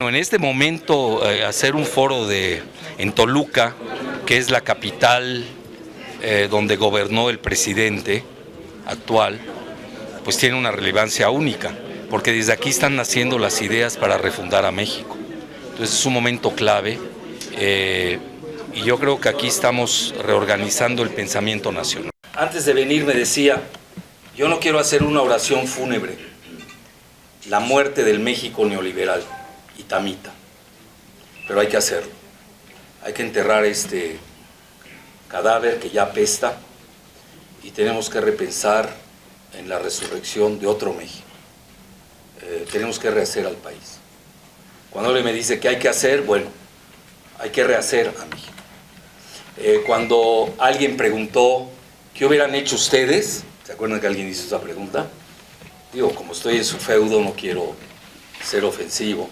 En este momento hacer un foro en Toluca, que es la capital donde gobernó el presidente actual, pues tiene una relevancia única, porque desde aquí están naciendo las ideas para refundar a México. Entonces es un momento clave y yo creo que aquí estamos reorganizando el pensamiento nacional. Antes de venir me decía, yo no quiero hacer una oración fúnebre, la muerte del México neoliberal y tamita, pero hay que hacerlo. Hay que enterrar este cadáver que ya apesta y tenemos que repensar en la resurrección de otro México. Tenemos que rehacer al país. Cuando él me dice que hay que hacer, bueno, hay que rehacer a México. Cuando alguien preguntó qué hubieran hecho ustedes, ¿se acuerdan que alguien hizo esa pregunta? Digo, como estoy en su feudo, no quiero ser ofensivo.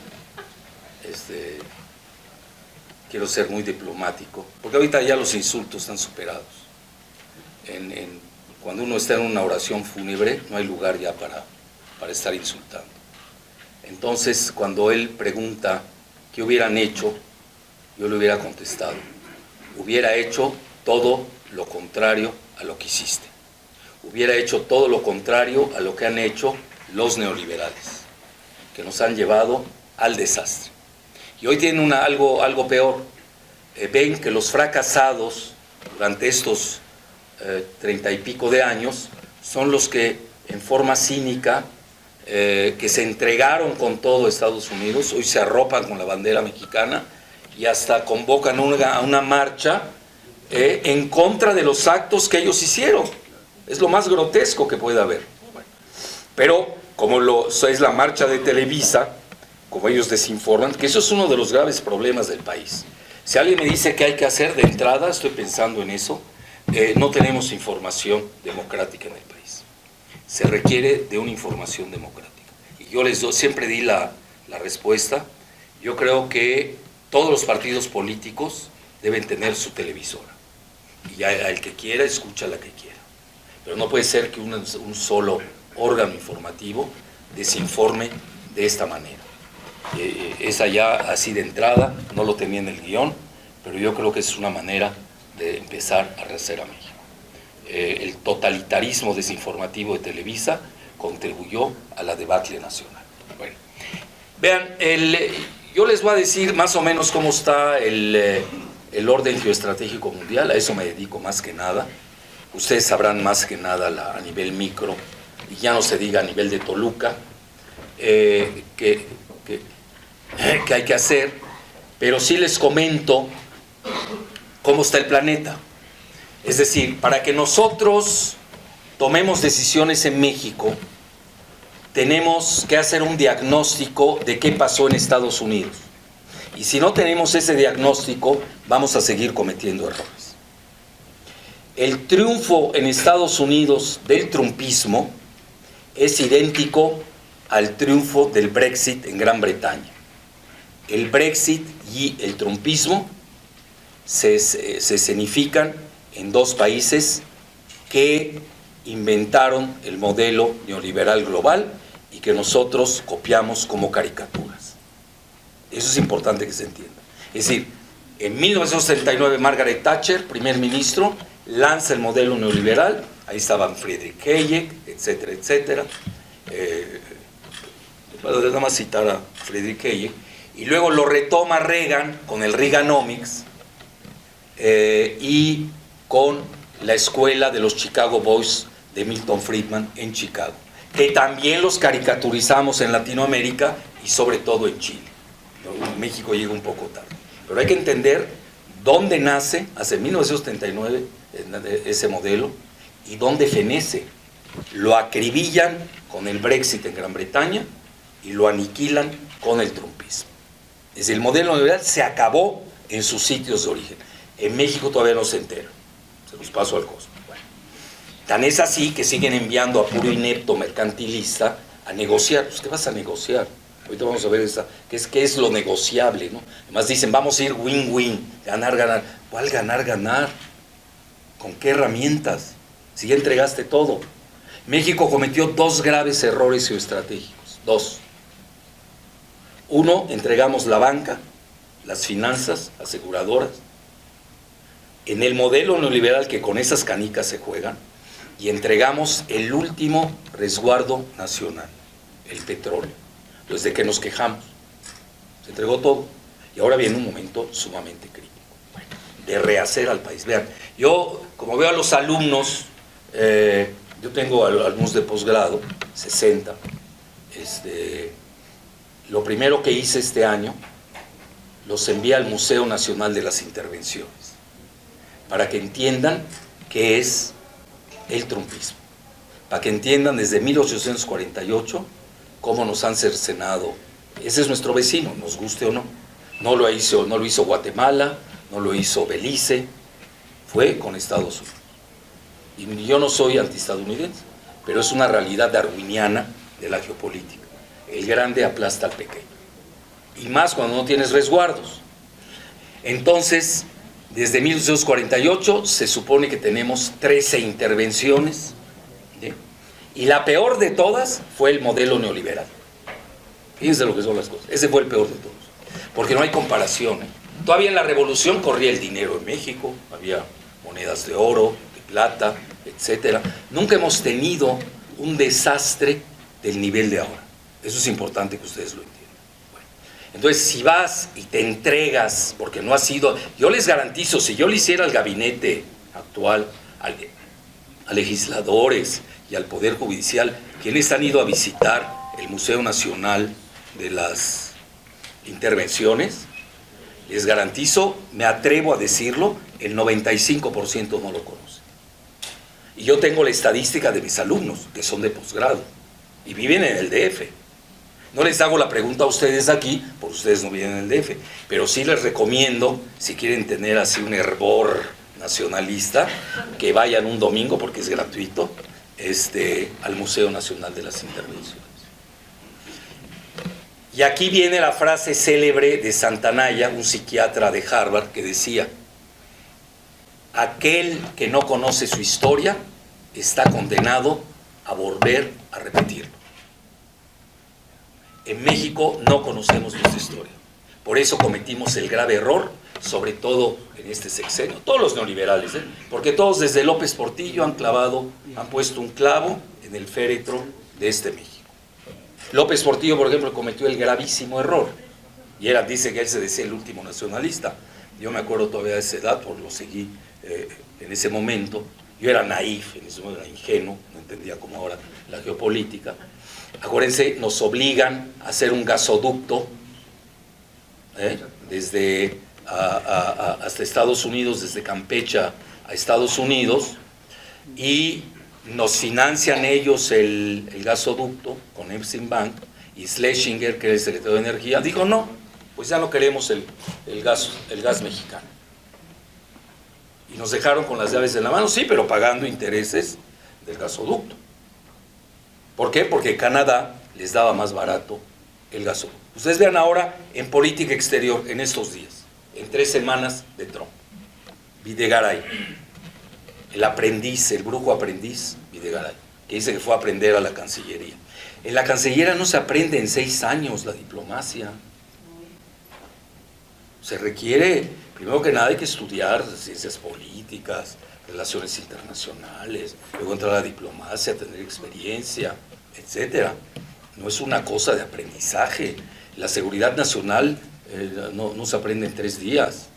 Quiero ser muy diplomático, porque ahorita ya los insultos están superados. Cuando uno está en una oración fúnebre, no hay lugar ya para estar insultando. Entonces, cuando él pregunta qué hubieran hecho, yo le hubiera contestado: hubiera hecho todo lo contrario a lo que hiciste. Hubiera hecho todo lo contrario a lo que han hecho los neoliberales, que nos han llevado al desastre. Y hoy tienen algo peor. Ven que los fracasados durante estos 30 y pico de años son los que en forma cínica, que se entregaron con todo Estados Unidos, hoy se arropan con la bandera mexicana y hasta convocan a una marcha en contra de los actos que ellos hicieron. Es lo más grotesco que puede haber. Pero como es la marcha de Televisa, como ellos desinforman, que eso es uno de los graves problemas del país. Si alguien me dice qué hay que hacer de entrada, estoy pensando en eso, no tenemos información democrática en el país. Se requiere de una información democrática. Y yo siempre di la respuesta. Yo creo que todos los partidos políticos deben tener su televisora. Y el que quiera, escucha la que quiera. Pero no puede ser que un solo órgano informativo desinforme de esta manera. Esa ya así de entrada, no lo tenía en el guión, pero yo creo que es una manera de empezar a rehacer a México. El totalitarismo desinformativo de Televisa contribuyó a la debacle nacional. Bueno, vean, yo les voy a decir más o menos cómo está el orden geoestratégico mundial, a eso me dedico más que nada. Ustedes sabrán más que nada a nivel micro, y ya no se diga a nivel de Toluca, que hay que hacer, pero sí les comento cómo está el planeta. Es decir, para que nosotros tomemos decisiones en México, tenemos que hacer un diagnóstico de qué pasó en Estados Unidos. Y si no tenemos ese diagnóstico, vamos a seguir cometiendo errores. El triunfo en Estados Unidos del trumpismo es idéntico al triunfo del Brexit en Gran Bretaña. El Brexit y el trumpismo se escenifican en dos países que inventaron el modelo neoliberal global y que nosotros copiamos como caricaturas. Eso es importante que se entienda. Es decir, en 1979 Margaret Thatcher, primer ministro, lanza el modelo neoliberal. Ahí estaban Friedrich Hayek, etcétera, etcétera. Nada más citar a Friedrich Hayek. Y luego lo retoma Reagan con el Reaganomics y con la escuela de los Chicago Boys de Milton Friedman en Chicago, que también los caricaturizamos en Latinoamérica y sobre todo en Chile. En México llega un poco tarde. Pero hay que entender dónde nace, hace 1979, ese modelo, y dónde fenece. Lo acribillan con el Brexit en Gran Bretaña y lo aniquilan con el trumpismo. Es decir, el modelo neoliberal se acabó en sus sitios de origen. En México todavía no se entera. Se los paso al costo. Bueno, tan es así que siguen enviando a puro inepto mercantilista a negociar. Pues, ¿qué vas a negociar? Ahorita vamos a ver qué es lo negociable, ¿no? Además dicen, vamos a ir win-win, ganar, ganar. ¿Cuál ganar, ganar? ¿Con qué herramientas? Si ya entregaste todo. México cometió dos graves errores geoestratégicos. Dos. Uno, entregamos la banca, las finanzas, aseguradoras, en el modelo neoliberal que con esas canicas se juegan, y entregamos el último resguardo nacional, el petróleo. Desde que nos quejamos, se entregó todo, y ahora viene un momento sumamente crítico, de rehacer al país. Vean, yo, como veo a los alumnos, yo tengo alumnos de posgrado, 60, lo primero que hice este año, los envié al Museo Nacional de las Intervenciones, para que entiendan qué es el trumpismo, para que entiendan desde 1848 cómo nos han cercenado. Ese es nuestro vecino, nos guste o no. No lo hizo Guatemala, no lo hizo Belice, fue con Estados Unidos. Y yo no soy antiestadounidense, pero es una realidad darwiniana de la geopolítica. El grande aplasta al pequeño. Y más cuando no tienes resguardos. Entonces, desde 1848 se supone que tenemos 13 intervenciones, ¿sí? Y la peor de todas fue el modelo neoliberal. Fíjense lo que son las cosas. Ese fue el peor de todos. Porque no hay comparación, ¿eh? Todavía en la revolución corría el dinero en México, había monedas de oro, de plata, etc. Nunca hemos tenido un desastre del nivel de ahora. Eso es importante que ustedes lo entiendan. Bueno, entonces, si vas y te entregas, porque no ha sido... Yo les garantizo, si yo le hiciera al gabinete actual, a legisladores y al Poder Judicial, quienes han ido a visitar el Museo Nacional de las Intervenciones, les garantizo, me atrevo a decirlo, el 95% no lo conoce. Y yo tengo la estadística de mis alumnos, que son de posgrado, y viven en el DF. No les hago la pregunta a ustedes aquí, porque ustedes no viven en el DF, pero sí les recomiendo, si quieren tener así un hervor nacionalista, que vayan un domingo, porque es gratuito, al Museo Nacional de las Intervenciones. Y aquí viene la frase célebre de Santayana, un psiquiatra de Harvard, que decía: aquel que no conoce su historia está condenado a volver a repetirlo. En México no conocemos nuestra historia. Por eso cometimos el grave error, sobre todo en este sexenio, todos los neoliberales, porque todos desde López Portillo han puesto un clavo en el féretro de este México. López Portillo, por ejemplo, cometió el gravísimo error, y dice que él se decía el último nacionalista. Yo me acuerdo todavía de esa edad, porque lo seguí en ese momento. Yo era naif, en ese momento era ingenuo, no entendía como ahora la geopolítica. Acuérdense, nos obligan a hacer un gasoducto desde hasta Estados Unidos, desde Campeche a Estados Unidos, y nos financian ellos el gasoducto con Exim Bank, y Schlesinger, que era el secretario de Energía, dijo: no, pues ya no queremos el gas mexicano. Y nos dejaron con las llaves en la mano, sí, pero pagando intereses del gasoducto. ¿Por qué? Porque Canadá les daba más barato el gasoducto. Ustedes vean ahora en política exterior, en estos días, en 3 semanas de Trump, Videgaray, el aprendiz, el brujo aprendiz Videgaray, que dice que fue a aprender a la Cancillería. En la Cancillería no se aprende en 6 años la diplomacia. Se requiere, primero que nada, hay que estudiar ciencias políticas, relaciones internacionales, luego entrar a la diplomacia, tener experiencia, etcétera. No es una cosa de aprendizaje. La seguridad nacional no se aprende en 3 días.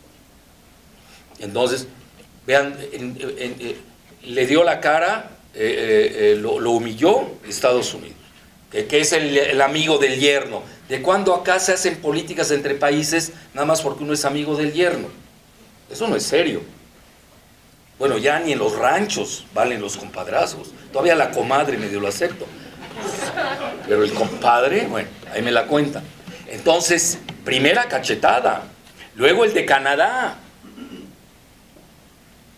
Entonces, vean, le dio la cara, lo humilló Estados Unidos, que es el amigo del yerno. ¿De cuándo acá se hacen políticas entre países nada más porque uno es amigo del yerno? Eso no es serio. Bueno, ya ni en los ranchos valen los compadrazgos. Todavía la comadre medio lo acepto, pero el compadre, bueno, ahí me la cuentan. Entonces, primera cachetada. Luego el de Canadá.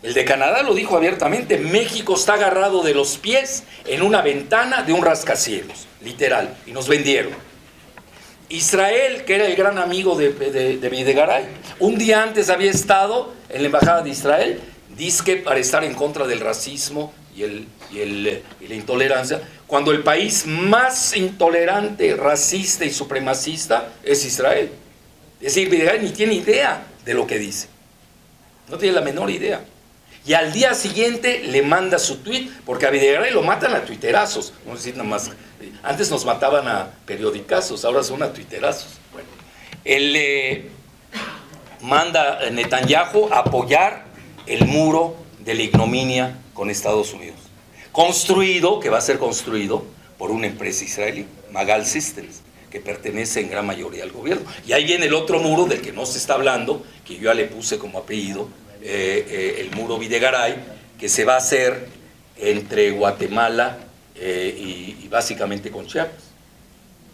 El de Canadá lo dijo abiertamente: México está agarrado de los pies en una ventana de un rascacielos, literal, y nos vendieron. Israel, que era el gran amigo de Videgaray, un día antes había estado en la embajada de Israel, dizque para estar en contra del racismo y la intolerancia, cuando el país más intolerante, racista y supremacista es Israel. Es decir, Videgaray ni tiene idea de lo que dice. No tiene la menor idea. Y al día siguiente le manda su tweet, porque a Videgaray lo matan a tuiterazos. No sé si nada más. Antes nos mataban a periodicazos, ahora son a tuiterazos. Bueno, él manda a Netanyahu a apoyar el muro de la ignominia con Estados Unidos. Construido, que va a ser construido por una empresa israelí, Magal Systems, que pertenece en gran mayoría al gobierno. Y ahí viene el otro muro del que no se está hablando, que yo ya le puse como apellido, el muro Videgaray, que se va a hacer entre Guatemala y básicamente con Chiapas.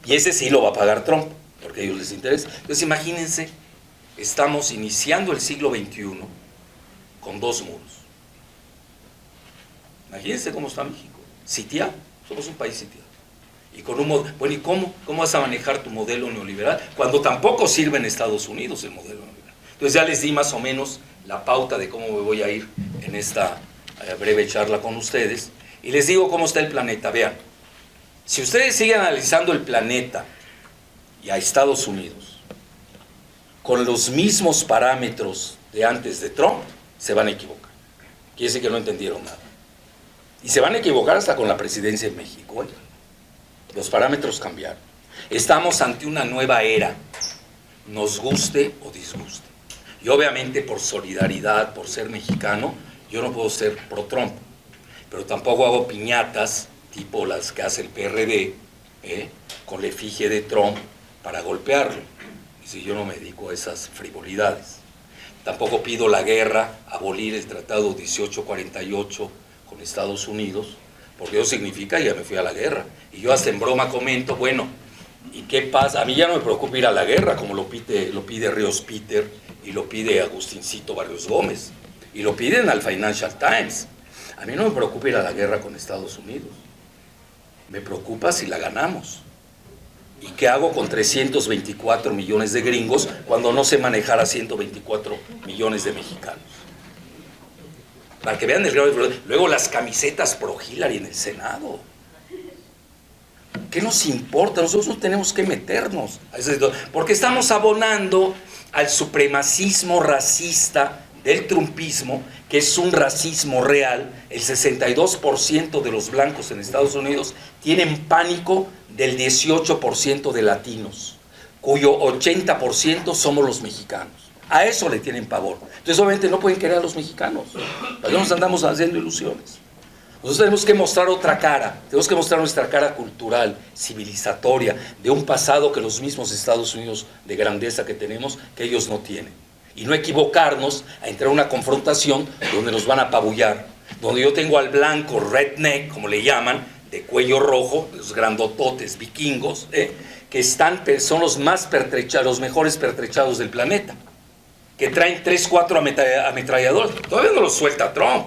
Y ese sí lo va a pagar Trump, porque a ellos les interesa. Entonces imagínense, estamos iniciando el siglo XXI con dos muros. Imagínense cómo está México. Sitiado, somos un país sitiado. Y con un bueno, ¿y cómo vas a manejar tu modelo neoliberal? Cuando tampoco sirve en Estados Unidos el modelo neoliberal. Entonces ya les di más o menos la pauta de cómo me voy a ir en esta breve charla con ustedes. Y les digo cómo está el planeta. Vean, si ustedes siguen analizando el planeta y a Estados Unidos con los mismos parámetros de antes de Trump, se van a equivocar. Quiere decir que no entendieron nada. Y se van a equivocar hasta con la presidencia de México. Los parámetros cambiaron. Estamos ante una nueva era, nos guste o disguste. Y obviamente por solidaridad, por ser mexicano, yo no puedo ser pro-Trump, pero tampoco hago piñatas tipo las que hace el PRD, con la efigie de Trump para golpearlo. Y si yo no me dedico a esas frivolidades. Tampoco pido la guerra, abolir el Tratado 1848 con Estados Unidos, porque eso significa ya me fui a la guerra. Y yo hasta en broma comento, bueno, ¿y qué pasa? A mí ya no me preocupa ir a la guerra, como lo pide Ríos Peter y lo pide Agustincito Barrios Gómez, y lo piden al Financial Times. A mí no me preocupa ir a la guerra con Estados Unidos. Me preocupa si la ganamos. ¿Y qué hago con 324 millones de gringos cuando no sé manejar a 124 millones de mexicanos? Para que vean el grado de problema. Luego las camisetas pro Hillary en el Senado. ¿Qué nos importa? Nosotros no tenemos que meternos. Porque estamos abonando al supremacismo racista del trumpismo, que es un racismo real. El 62% de los blancos en Estados Unidos tienen pánico del 18% de latinos, cuyo 80% somos los mexicanos. A eso le tienen pavor. Entonces obviamente no pueden querer a los mexicanos. ¿Para qué nos andamos haciendo ilusiones? Nosotros tenemos que mostrar otra cara, tenemos que mostrar nuestra cara cultural, civilizatoria, de un pasado que los mismos Estados Unidos de grandeza que tenemos, que ellos no tienen. Y no equivocarnos a entrar a una confrontación donde nos van a apabullar, donde yo tengo al blanco redneck, como le llaman, de cuello rojo, los grandototes vikingos, que son los más pertrechados, los mejores pertrechados del planeta, que traen 3, 4 ametralladoras. Todavía no los suelta Trump.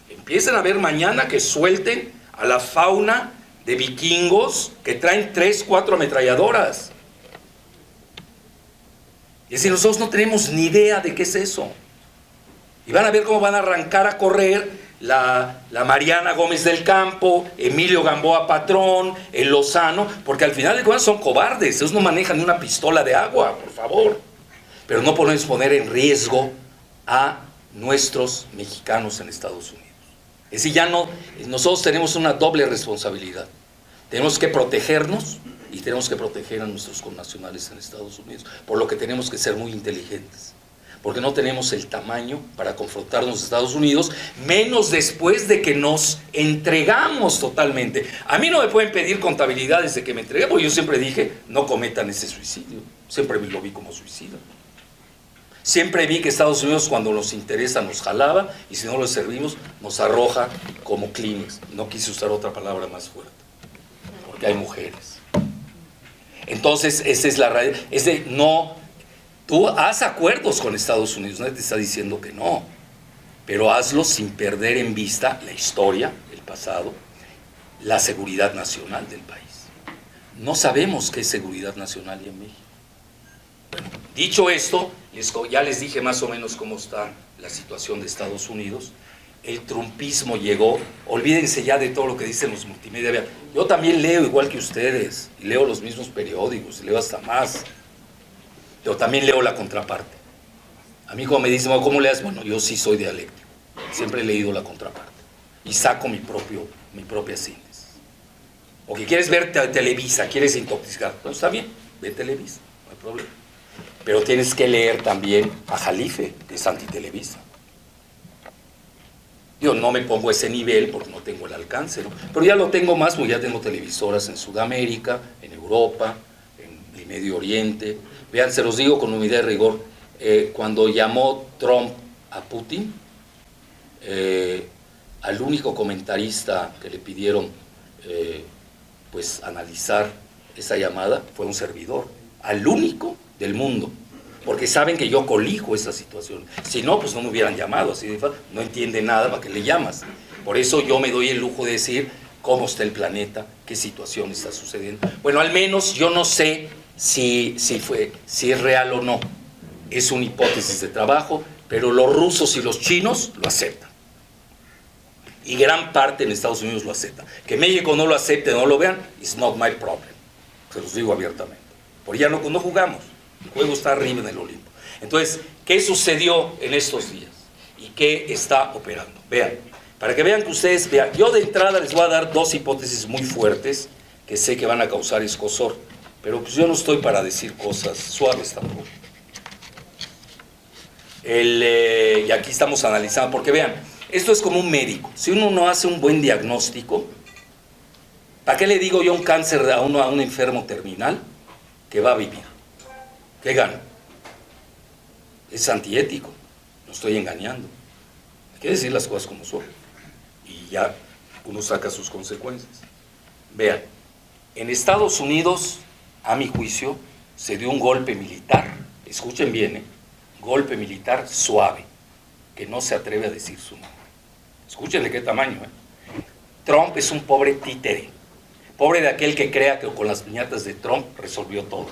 Empiecen a ver mañana que suelten a la fauna de vikingos que traen 3, 4 ametralladoras. Y si nosotros no tenemos ni idea de qué es eso. Y van a ver cómo van a arrancar a correr la Mariana Gómez del Campo, Emilio Gamboa Patrón, el Lozano, porque al final de cuentas son cobardes. Ellos no manejan ni una pistola de agua, por favor. Pero no podemos poner en riesgo a nuestros mexicanos en Estados Unidos. Es decir, ya no, nosotros tenemos una doble responsabilidad. Tenemos que protegernos y tenemos que proteger a nuestros connacionales en Estados Unidos, por lo que tenemos que ser muy inteligentes, porque no tenemos el tamaño para confrontarnos a Estados Unidos, menos después de que nos entregamos totalmente. A mí no me pueden pedir contabilidad desde que me entregué, porque yo siempre dije, no cometan ese suicidio. Siempre me lo vi como suicidio. Siempre vi que Estados Unidos, cuando nos interesa, nos jalaba, y si no lo servimos, nos arroja como Kleenex. No quise usar otra palabra más fuerte, porque hay mujeres. Entonces, esa es la realidad. Es de, no, tú haz acuerdos con Estados Unidos, nadie te está diciendo que no, pero hazlos sin perder en vista la historia, el pasado, la seguridad nacional del país. No sabemos qué es seguridad nacional en México. Bueno, dicho esto, ya les dije más o menos cómo está la situación de Estados Unidos, el trumpismo llegó, olvídense ya de todo lo que dicen los multimedia. Vean, yo también leo igual que ustedes, y leo los mismos periódicos, y leo hasta más, pero también leo la contraparte. A mí cuando me dicen, ¿cómo leas? Bueno, yo sí soy dialéctico, siempre he leído la contraparte, y saco mi propia síntesis. O que quieres ver Televisa, quieres intoxicar, pues está bien, ve Televisa, no hay problema. Pero tienes que leer también a Jalife, que es antitelevisa. Yo no me pongo a ese nivel porque no tengo el alcance, ¿no? Pero ya lo tengo más porque ya tengo televisoras en Sudamérica, en Europa, en el Medio Oriente. Vean, se los digo con humildad y rigor, cuando llamó Trump a Putin, al único comentarista que le pidieron pues analizar esa llamada fue un servidor, al único del mundo, porque saben que yo colijo esa situación. Si no, pues no me hubieran llamado, así de fácil. No entiende nada, ¿para qué le llamas? Por eso yo me doy el lujo de decir cómo está el planeta, qué situación está sucediendo. Bueno, al menos yo no sé si es real o no. Es una hipótesis de trabajo, pero los rusos y los chinos lo aceptan. Y gran parte en Estados Unidos lo acepta. Que México no lo acepte, no lo vean, it's not my problem. Se los digo abiertamente. Porque ya no jugamos. El juego está arriba en el Olimpo. Entonces, ¿qué sucedió en estos días? ¿Y qué está operando? Vean, para que vean que ustedes vean. Yo de entrada les voy a dar dos hipótesis muy fuertes que sé que van a causar escozor. Pero pues yo no estoy para decir cosas suaves tampoco. Y aquí estamos analizando, porque vean, esto es como un médico. Si uno no hace un buen diagnóstico, ¿para qué le digo yo un cáncer a un enfermo terminal que va a vivir? ¿Qué gana? Es antiético, no estoy engañando. Hay que decir las cosas como son. Y ya uno saca sus consecuencias. Vean, en Estados Unidos, a mi juicio, se dio un golpe militar, escuchen bien, golpe militar suave, que no se atreve a decir su nombre. Escuchen de qué tamaño. Trump es un pobre títere, pobre de aquel que crea que con las piñatas de Trump resolvió todo.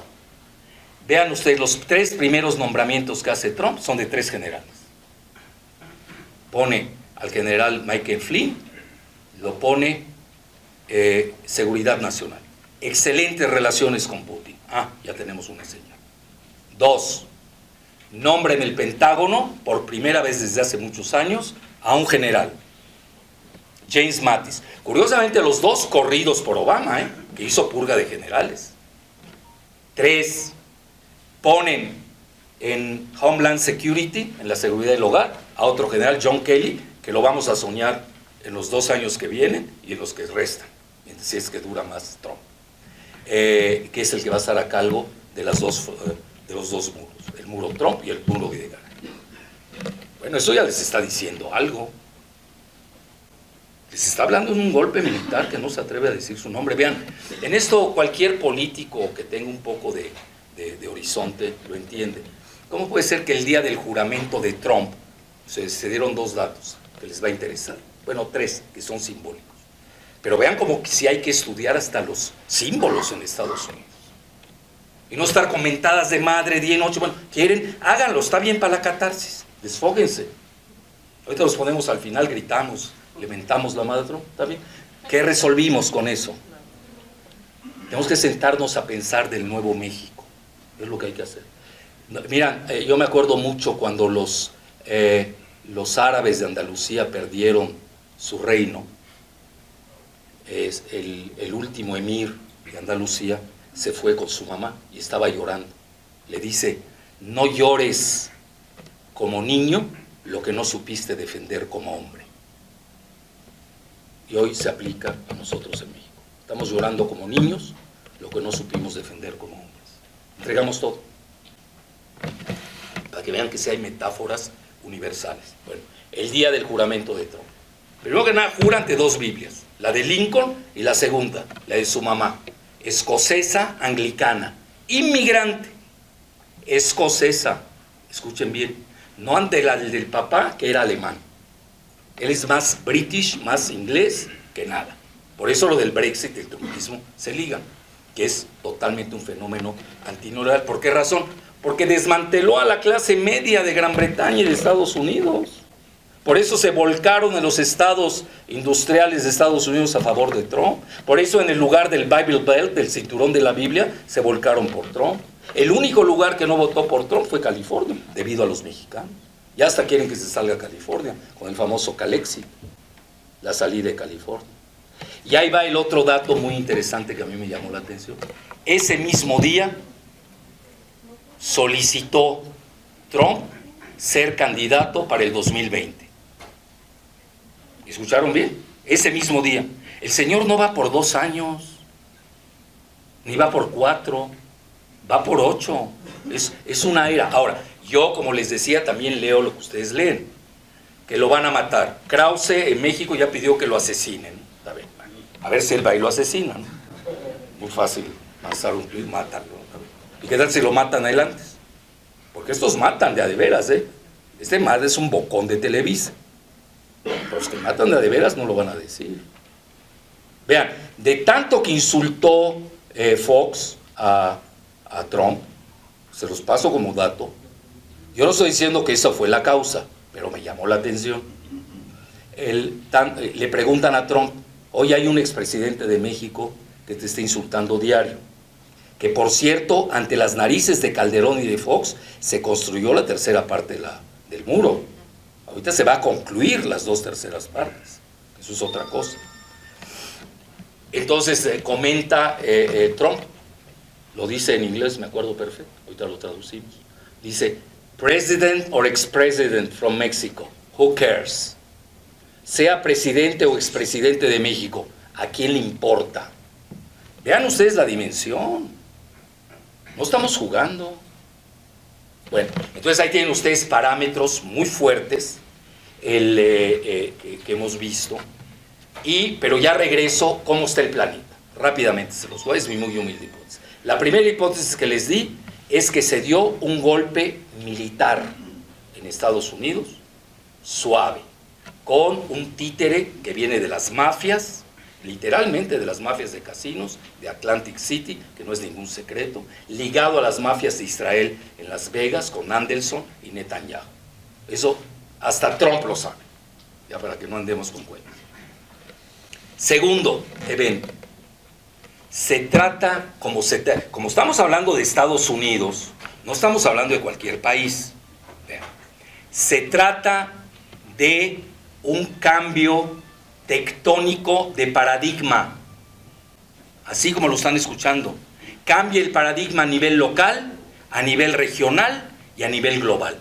Vean ustedes, los 3 primeros nombramientos que hace Trump son de 3 generales. Pone al general Michael Flynn, lo pone Seguridad Nacional. Excelentes relaciones con Putin. Ya tenemos una señal. 2, nombra en el Pentágono, por primera vez desde hace muchos años, a un general, James Mattis. Curiosamente, los 2 corridos por Obama, que hizo purga de generales. 3, ponen en Homeland Security, en la seguridad del hogar, a otro general, John Kelly, que lo vamos a soñar en los 2 años que vienen y en los que restan, si es que dura más Trump, que es el que va a estar a cargo de los dos muros, el muro Trump y el muro Videgaray. Bueno, eso ya les está diciendo algo. Les está hablando de un golpe militar que no se atreve a decir su nombre. Vean, en esto cualquier político que tenga un poco de horizonte lo entiende. ¿Cómo puede ser que el día del juramento de Trump se dieron 2 datos que les va a interesar? Bueno, 3 que son simbólicos. Pero vean como si hay que estudiar hasta los símbolos en Estados Unidos. Y no estar comentadas de madre día y noche. Bueno, quieren, háganlo, está bien para la catarsis. Desfóguense. Ahorita los ponemos al final, gritamos, le mentamos la madre de Trump, ¿está bien? ¿Qué resolvimos con eso? Tenemos que sentarnos a pensar del nuevo México. Es lo que hay que hacer. Mira, yo me acuerdo mucho cuando los árabes de Andalucía perdieron su reino. El último emir de Andalucía se fue con su mamá y estaba llorando. Le dice, no llores como niño lo que no supiste defender como hombre. Y hoy se aplica a nosotros en México. Estamos llorando como niños lo que no supimos defender como hombres. Entregamos todo. Para que vean que sí hay metáforas universales. Bueno, el día del juramento de Trump. Primero que nada, jura ante 2 Biblias. La de Lincoln y la segunda, la de su mamá. Escocesa, anglicana. Inmigrante. Escocesa. Escuchen bien. No ante la del papá, que era alemán. Él es más british, más inglés que nada. Por eso lo del Brexit y el trumpismo se ligan, que es totalmente un fenómeno antineoliberal. ¿Por qué razón? Porque desmanteló a la clase media de Gran Bretaña y de Estados Unidos. Por eso se volcaron en los estados industriales de Estados Unidos a favor de Trump. Por eso en el lugar del Bible Belt, del cinturón de la Biblia, se volcaron por Trump. El único lugar que no votó por Trump fue California, debido a los mexicanos. Ya hasta quieren que se salga a California, con el famoso Calexit, la salida de California. Y ahí va el otro dato muy interesante que a mí me llamó la atención. Ese mismo día solicitó Trump ser candidato para el 2020. ¿Escucharon bien? Ese mismo día. El señor no va por 2 años, ni va por 4, va por 8. Es una era. Ahora, yo, como les decía, también leo lo que ustedes leen, que lo van a matar. Krause en México ya pidió que lo asesinen. A ver si él va y lo asesina, ¿no? Muy fácil, lanzar un tweet, mátalo. ¿Y qué tal si lo matan adelante? Porque estos matan de a de veras, ¿eh? Este madre es un bocón de Televisa. Los que matan de a de veras no lo van a decir. Vean, de tanto que insultó Fox a Trump, se los paso como dato. Yo no estoy diciendo que esa fue la causa, pero me llamó la atención. Le preguntan a Trump, hoy hay un expresidente de México que te está insultando diario. Que por cierto, ante las narices de Calderón y de Fox, se construyó la tercera parte del muro. Ahorita se va a concluir las 2 terceras partes. Eso es otra cosa. Entonces comenta Trump, lo dice en inglés, me acuerdo perfecto, ahorita lo traducimos. Dice, President or ex-president from Mexico, who cares? Sea presidente o expresidente de México, ¿a quién le importa? Vean ustedes la dimensión. No estamos jugando. Bueno, entonces ahí tienen ustedes parámetros muy fuertes que hemos visto. Pero ya regreso, ¿cómo está el planeta? Rápidamente se los voy, es mi muy humilde hipótesis. La primera hipótesis que les di es que se dio un golpe militar en Estados Unidos, suave, con un títere que viene de las mafias, literalmente de las mafias de casinos, de Atlantic City, que no es ningún secreto, ligado a las mafias de Israel en Las Vegas, con Anderson y Netanyahu. Eso hasta Trump lo sabe, ya para que no andemos con cuentas. Segundo evento, se trata, como estamos hablando de Estados Unidos, no estamos hablando de cualquier país, vean, se trata de un cambio tectónico de paradigma, así como lo están escuchando. Cambia el paradigma a nivel local, a nivel regional y a nivel global.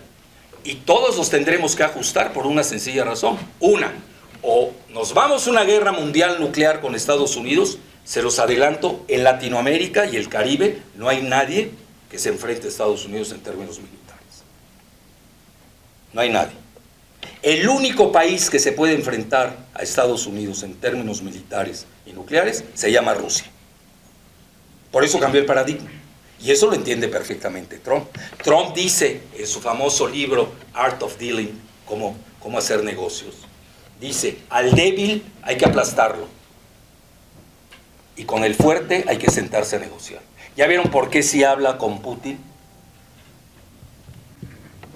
Y todos nos tendremos que ajustar por una sencilla razón. Una, o nos vamos a una guerra mundial nuclear con Estados Unidos, se los adelanto, en Latinoamérica y el Caribe no hay nadie que se enfrente a Estados Unidos en términos militares. No hay nadie. El único país que se puede enfrentar a Estados Unidos en términos militares y nucleares se llama Rusia. Por eso cambió el paradigma. Y eso lo entiende perfectamente Trump. Trump dice en su famoso libro Art of Dealing, cómo hacer negocios, dice, al débil hay que aplastarlo y con el fuerte hay que sentarse a negociar. ¿Ya vieron por qué si habla con Putin?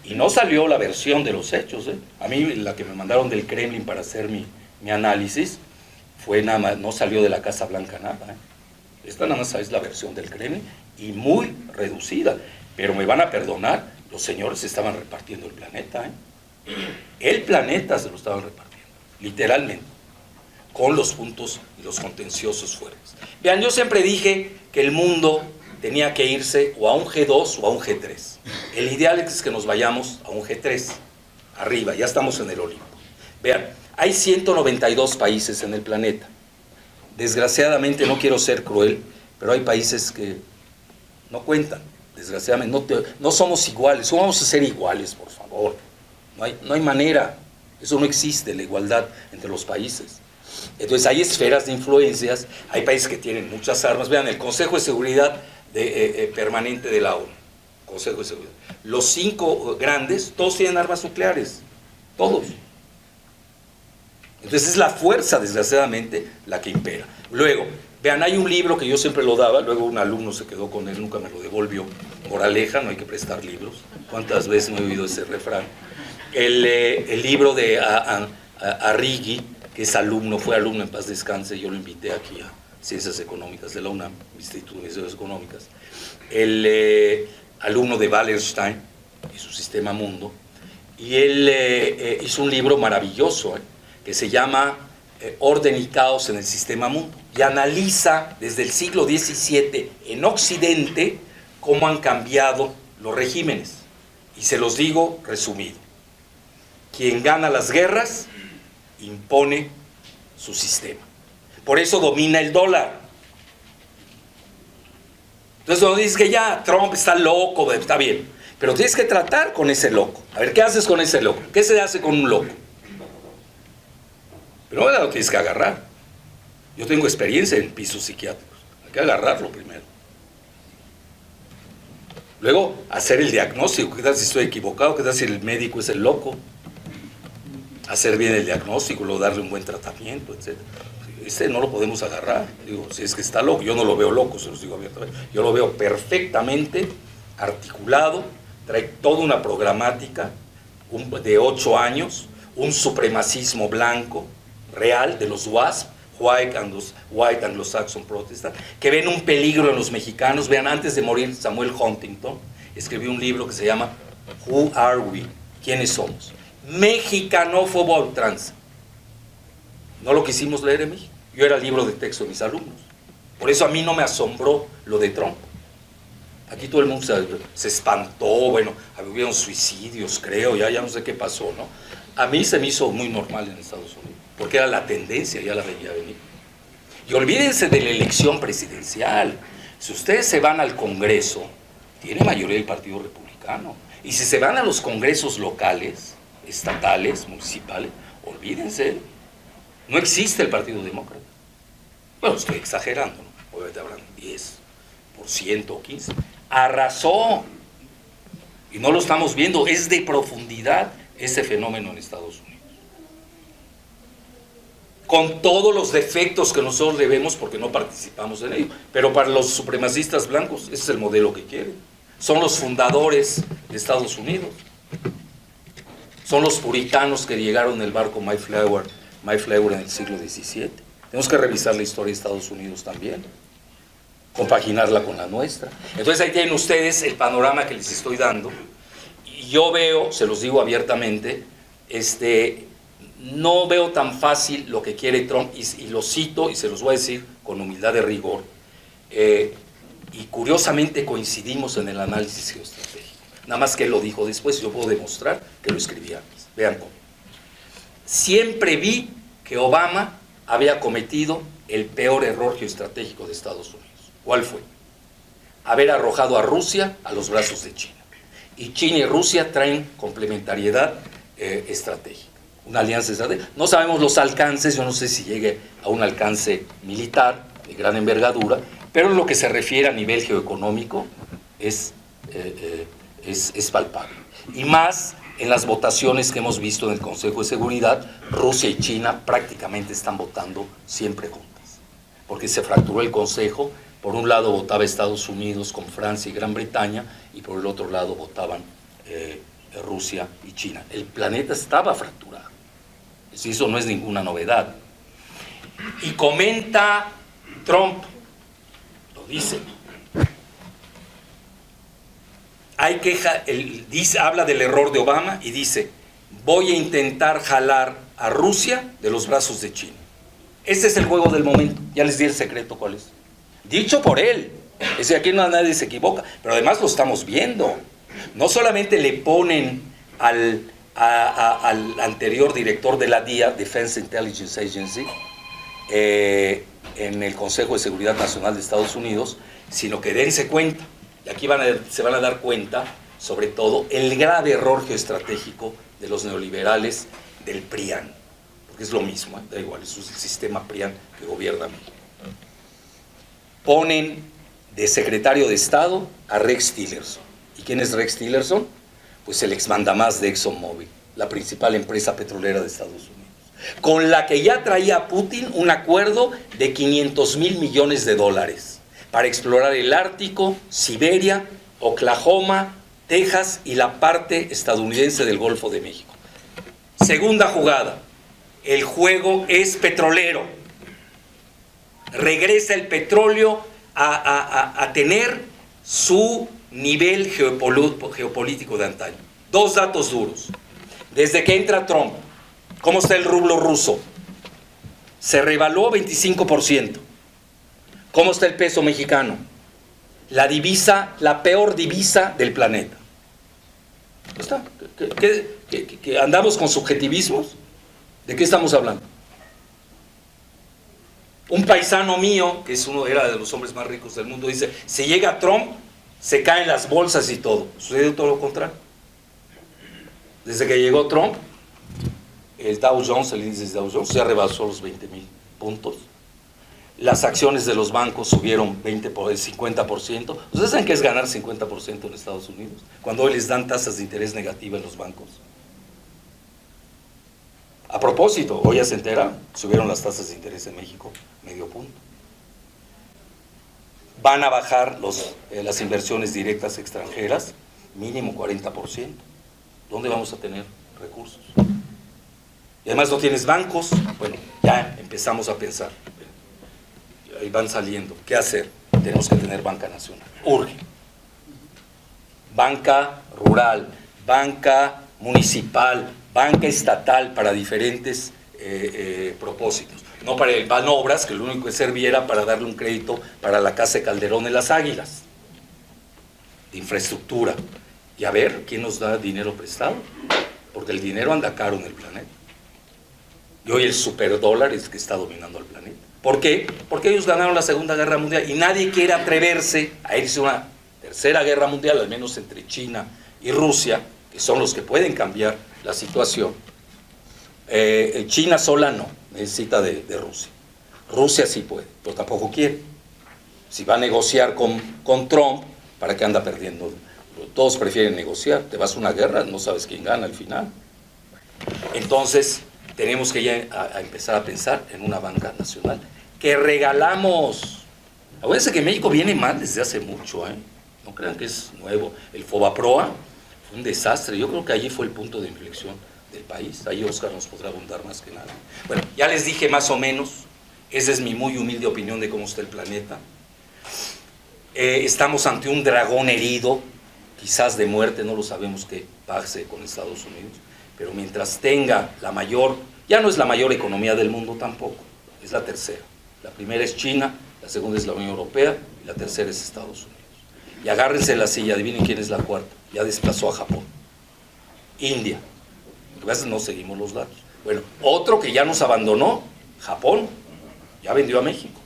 Y no salió la versión de los hechos, ¿eh? A mí la que me mandaron del Kremlin para hacer mi análisis fue nada más, no salió de la Casa Blanca nada, ¿eh? Esta nada más es la versión del Kremlin y muy reducida, pero me van a perdonar, los señores estaban repartiendo el planeta, ¿eh? El planeta se lo estaban repartiendo, literalmente, con los puntos y los contenciosos fuertes. Vean, yo siempre dije que el mundo tenía que irse o a un G2 o a un G3. El ideal es que nos vayamos a un G3, arriba, ya estamos en el Olimpo. Vean, hay 192 países en el planeta. Desgraciadamente, no quiero ser cruel, pero hay países que no cuentan, desgraciadamente, no somos iguales, ¿cómo vamos a ser iguales, por favor? No hay manera, eso no existe, la igualdad entre los países. Entonces hay esferas de influencias, hay países que tienen muchas armas. Vean, el Consejo de Seguridad Permanente de la ONU, Consejo de Seguridad, los 5 grandes, todos tienen armas nucleares, todos. Entonces es la fuerza, desgraciadamente, la que impera. Luego, vean, hay un libro que yo siempre lo daba, luego un alumno se quedó con él, nunca me lo devolvió. Moraleja, no hay que prestar libros. ¿Cuántas veces me he oído ese refrán? el libro de Arrighi, que es alumno, fue alumno, en paz descanse, yo lo invité aquí a Ciencias Económicas de la UNAM, Instituto de Ciencias Económicas, el alumno de Wallerstein y su Sistema Mundo, y él hizo un libro maravilloso que se llama Orden y Caos en el Sistema Mundo, y analiza desde el siglo XVII en Occidente cómo han cambiado los regímenes. Y se los digo resumido: quien gana las guerras impone su sistema. Por eso domina el dólar. Entonces cuando dices que ya Trump está loco, está bien, pero tienes que tratar con ese loco. A ver, ¿qué haces con ese loco? ¿Qué se hace con un loco? Pero no lo tienes que agarrar. Yo tengo experiencia en pisos psiquiátricos. Hay que agarrarlo primero. Luego, hacer el diagnóstico. ¿Qué tal si estoy equivocado? ¿Qué tal si el médico es el loco? Hacer bien el diagnóstico, luego darle un buen tratamiento, etc. Este no lo podemos agarrar. Digo, si es que está loco, yo no lo veo loco, se los digo abiertamente. Yo lo veo perfectamente articulado, trae toda una programática de 8 años, un supremacismo blanco real de los WASP, White Anglo-Saxon Protestant, que ven un peligro en los mexicanos. Vean, antes de morir, Samuel Huntington escribió un libro que se llama Who Are We? ¿Quiénes somos? Mexicanófobo a ultranza. No lo quisimos leer en México. Yo era libro de texto de mis alumnos. Por eso a mí no me asombró lo de Trump. Aquí todo el mundo se espantó, bueno, hubieron suicidios, creo, ya no sé qué pasó, ¿no? A mí se me hizo muy normal en Estados Unidos, porque era la tendencia, ya la veía venir. Y olvídense de la elección presidencial. Si ustedes se van al Congreso, tiene mayoría el Partido Republicano. Y si se van a los congresos locales, estatales, municipales, olvídense, no existe el Partido Demócrata. Bueno, estoy exagerando, ¿no? Obviamente habrán 10% o 15%. Arrasó. Y no lo estamos viendo, es de profundidad ese fenómeno en Estados Unidos. Con todos los defectos que nosotros le vemos porque no participamos en ello. Pero para los supremacistas blancos, ese es el modelo que quieren. Son los fundadores de Estados Unidos. Son los puritanos que llegaron en el barco Mayflower en el siglo XVII. Tenemos que revisar la historia de Estados Unidos también, compaginarla con la nuestra. Entonces ahí tienen ustedes el panorama que les estoy dando. Y yo veo, se los digo abiertamente, no veo tan fácil lo que quiere Trump, y lo cito y se los voy a decir con humildad de rigor, y curiosamente coincidimos en el análisis geoestratégico. Nada más que él lo dijo después, yo puedo demostrar que lo escribí antes. Vean cómo. Siempre vi que Obama había cometido el peor error geoestratégico de Estados Unidos. ¿Cuál fue? Haber arrojado a Rusia a los brazos de China. Y China y Rusia traen complementariedad estratégica, una alianza estratégica. No sabemos los alcances, yo no sé si llegue a un alcance militar de gran envergadura, pero en lo que se refiere a nivel geoeconómico es palpable. Y más en las votaciones que hemos visto en el Consejo de Seguridad, Rusia y China prácticamente están votando siempre juntas, porque se fracturó el Consejo. Por un lado votaba Estados Unidos con Francia y Gran Bretaña, y por el otro lado votaban Rusia y China. El planeta estaba fracturado. Eso no es ninguna novedad. Y comenta Trump, lo dice, habla del error de Obama y dice: voy a intentar jalar a Rusia de los brazos de China. Ese es el juego del momento. Ya les di el secreto cuál es. Dicho por él. Es decir, aquí nadie se equivoca, pero además lo estamos viendo. No solamente le ponen al anterior director de la DIA, Defense Intelligence Agency, en el Consejo de Seguridad Nacional de Estados Unidos, sino que dense cuenta, y aquí se van a dar cuenta, sobre todo, el grave error geoestratégico de los neoliberales del PRIAN, porque es lo mismo, da igual, es el sistema PRIAN que gobierna México. Ponen de secretario de Estado a Rex Tillerson. ¿Y quién es Rex Tillerson? Pues el exmandamás de ExxonMobil, la principal empresa petrolera de Estados Unidos, con la que ya traía Putin un acuerdo de 500,000 millones de dólares para explorar el Ártico, Siberia, Oklahoma, Texas y la parte estadounidense del Golfo de México. Segunda jugada, el juego es petrolero. Regresa el petróleo a tener su nivel geopolítico de antaño. Dos datos duros. Desde que entra Trump, ¿cómo está el rublo ruso? Se revaluó 25%. ¿Cómo está el peso mexicano? La divisa, la peor divisa del planeta. ¿Está? ¿Que andamos con subjetivismos? ¿De qué estamos hablando? Un paisano mío, que era de los hombres más ricos del mundo, dice, si llega Trump, se caen las bolsas y todo. Sucede todo lo contrario. Desde que llegó Trump, el Dow Jones, el índice de Dow Jones, ya rebasó los 20,000 puntos. Las acciones de los bancos subieron 50%. ¿Ustedes saben qué es ganar 50% en Estados Unidos? Cuando hoy les dan tasas de interés negativas en los bancos. A propósito, hoy ya se entera, subieron las tasas de interés en México, medio punto. Van a bajar las inversiones directas extranjeras, mínimo 40%. ¿Dónde vamos a tener recursos? Y además no tienes bancos. Bueno, ya empezamos a pensar. Ahí van saliendo. ¿Qué hacer? Tenemos que tener banca nacional. Urge. Banca rural, banca municipal, banca estatal para diferentes propósitos. No para el Banobras, que lo único que serviera para darle un crédito para la Casa de Calderón en Las Águilas. De infraestructura. Y a ver quién nos da dinero prestado. Porque el dinero anda caro en el planeta. Y hoy el superdólar es que está dominando el planeta. ¿Por qué? Porque ellos ganaron la Segunda Guerra Mundial y nadie quiere atreverse a irse a una tercera guerra mundial, al menos entre China y Rusia, que son los que pueden cambiar la situación. China sola no, necesita de Rusia. Rusia sí puede, pero tampoco quiere. Si va a negociar con Trump, ¿para qué anda perdiendo? Todos prefieren negociar. Te vas a una guerra, no sabes quién gana al final. Entonces, tenemos que ya a empezar a pensar en una banca nacional que regalamos. Acuérdense que México viene mal desde hace mucho, no crean que es nuevo. El Fobaproa fue un desastre. Yo creo que allí fue el punto de inflexión del país. Ahí Oscar nos podrá abundar más que nada. Bueno, ya les dije más o menos, esa es mi muy humilde opinión de cómo está el planeta. Estamos ante un dragón herido, quizás de muerte, no lo sabemos qué pase con Estados Unidos, pero mientras tenga la mayor, ya no es la mayor economía del mundo tampoco, es la tercera. La primera es China, la segunda es la Unión Europea y la tercera es Estados Unidos. Y agárrense la silla, adivinen quién es la cuarta, ya desplazó a Japón. India, a veces no seguimos los datos. Bueno, otro que ya nos abandonó, Japón, ya vendió a México.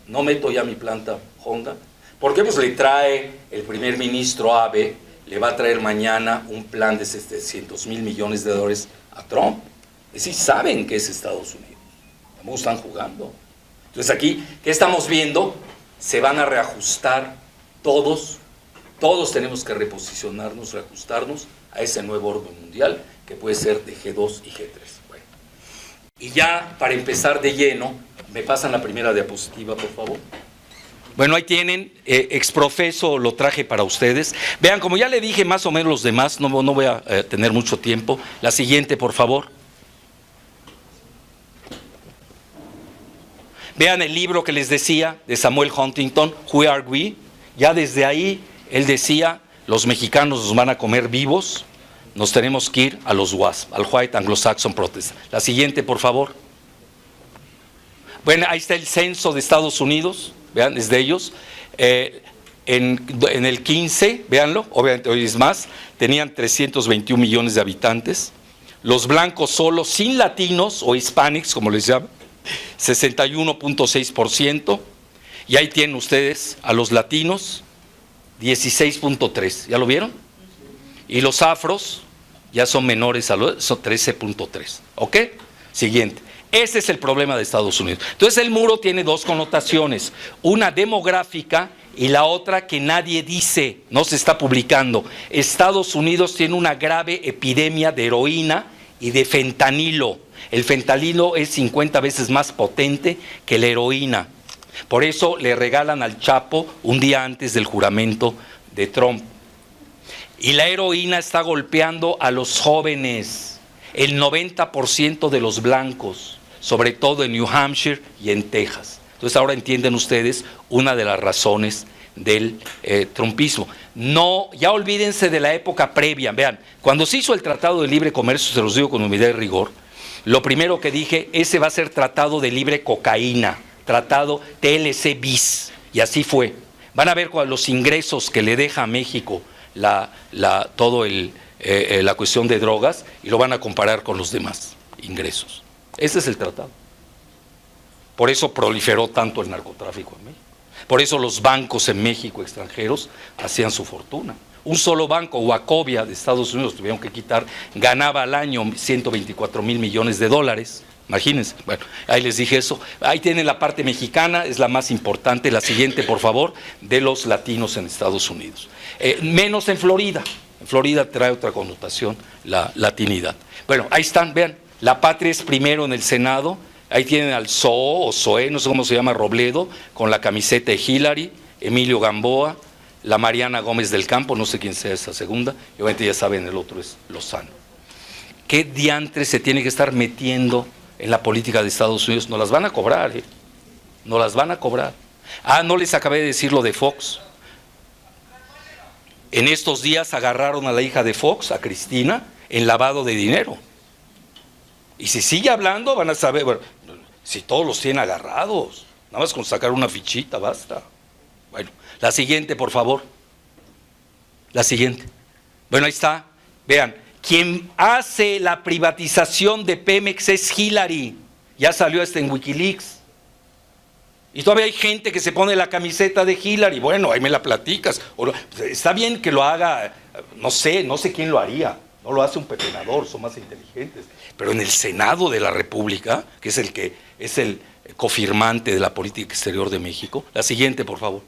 No meto ya mi planta Honda. ¿Por qué? Pues le trae el primer ministro Abe, le va a traer mañana un plan de 700,000 millones de dólares a Trump. Es decir, saben que es Estados Unidos. ¿Cómo están jugando? Entonces aquí, ¿qué estamos viendo? Se van a reajustar todos tenemos que reposicionarnos, reajustarnos a ese nuevo orden mundial que puede ser de G2 y G3. Bueno. Y ya para empezar de lleno, ¿me pasan la primera diapositiva, por favor? Bueno, ahí tienen, exprofeso lo traje para ustedes. Vean, como ya le dije más o menos los demás, no voy a tener mucho tiempo. La siguiente, por favor. Vean el libro que les decía de Samuel Huntington, Who Are We? Ya desde ahí él decía, los mexicanos nos van a comer vivos, nos tenemos que ir a los WASP, al White Anglo-Saxon Protestant. La siguiente, por favor. Bueno, ahí está el censo de Estados Unidos, vean, es de ellos. En el 15, véanlo, obviamente hoy es más, tenían 321 millones de habitantes. Los blancos solo, sin latinos o hispanics, como les llaman, 61.6%. Y ahí tienen ustedes a los latinos, 16.3%. ¿Ya lo vieron? Y los afros ya son menores a los, son 13.3%. ¿Ok? Siguiente. Ese es el problema de Estados Unidos. Entonces el muro tiene dos connotaciones, una demográfica y la otra que nadie dice, no se está publicando. Estados Unidos tiene una grave epidemia de heroína y de fentanilo. El fentanilo es 50 veces más potente que la heroína. Por eso le regalan al Chapo un día antes del juramento de Trump. Y la heroína está golpeando a los jóvenes. el 90% de los blancos, sobre todo en New Hampshire y en Texas. Entonces ahora entienden ustedes una de las razones del trumpismo. No, ya olvídense de la época previa. Vean, cuando se hizo el Tratado de Libre Comercio, se los digo con humildad y rigor, lo primero que dije, ese va a ser Tratado de Libre Cocaína, Tratado TLC bis, y así fue. Van a ver los ingresos que le deja a México la cuestión de drogas y lo van a comparar con los demás ingresos. Ese es el tratado. Por eso proliferó tanto el narcotráfico en México. Por eso los bancos en México extranjeros hacían su fortuna. Un solo banco, Wachovia de Estados Unidos, tuvieron que quitar, ganaba al año 124,000 millones de dólares. Imagínense. Bueno, ahí les dije eso. Ahí tienen la parte mexicana, es la más importante. La siguiente, por favor, de los latinos en Estados Unidos. Menos en Florida. En Florida trae otra connotación la latinidad. Bueno, ahí están, vean. La patria es primero en el Senado. Ahí tienen al Zoo o Zoé, no sé cómo se llama, Robledo, con la camiseta de Hillary, Emilio Gamboa, la Mariana Gómez del Campo, no sé quién sea esa segunda, y obviamente ya saben, el otro es Lozano. ¿Qué diantres se tiene que estar metiendo en la política de Estados Unidos? No las van a cobrar, no las van a cobrar. No les acabé de decir lo de Fox. En estos días agarraron a la hija de Fox, a Cristina, en lavado de dinero. Y si sigue hablando, van a saber, bueno, si todos los tienen agarrados, nada más con sacar una fichita, basta. Bueno, la siguiente, por favor. La siguiente. Bueno, ahí está. Vean, quien hace la privatización de Pemex es Hillary. Ya salió en Wikileaks. Y todavía hay gente que se pone la camiseta de Hillary. Bueno, ahí me la platicas. Está bien que lo haga, no sé quién lo haría. No lo hace un pepenador, son más inteligentes. Pero en el Senado de la República, que es el cofirmante de la política exterior de México. La siguiente, por favor.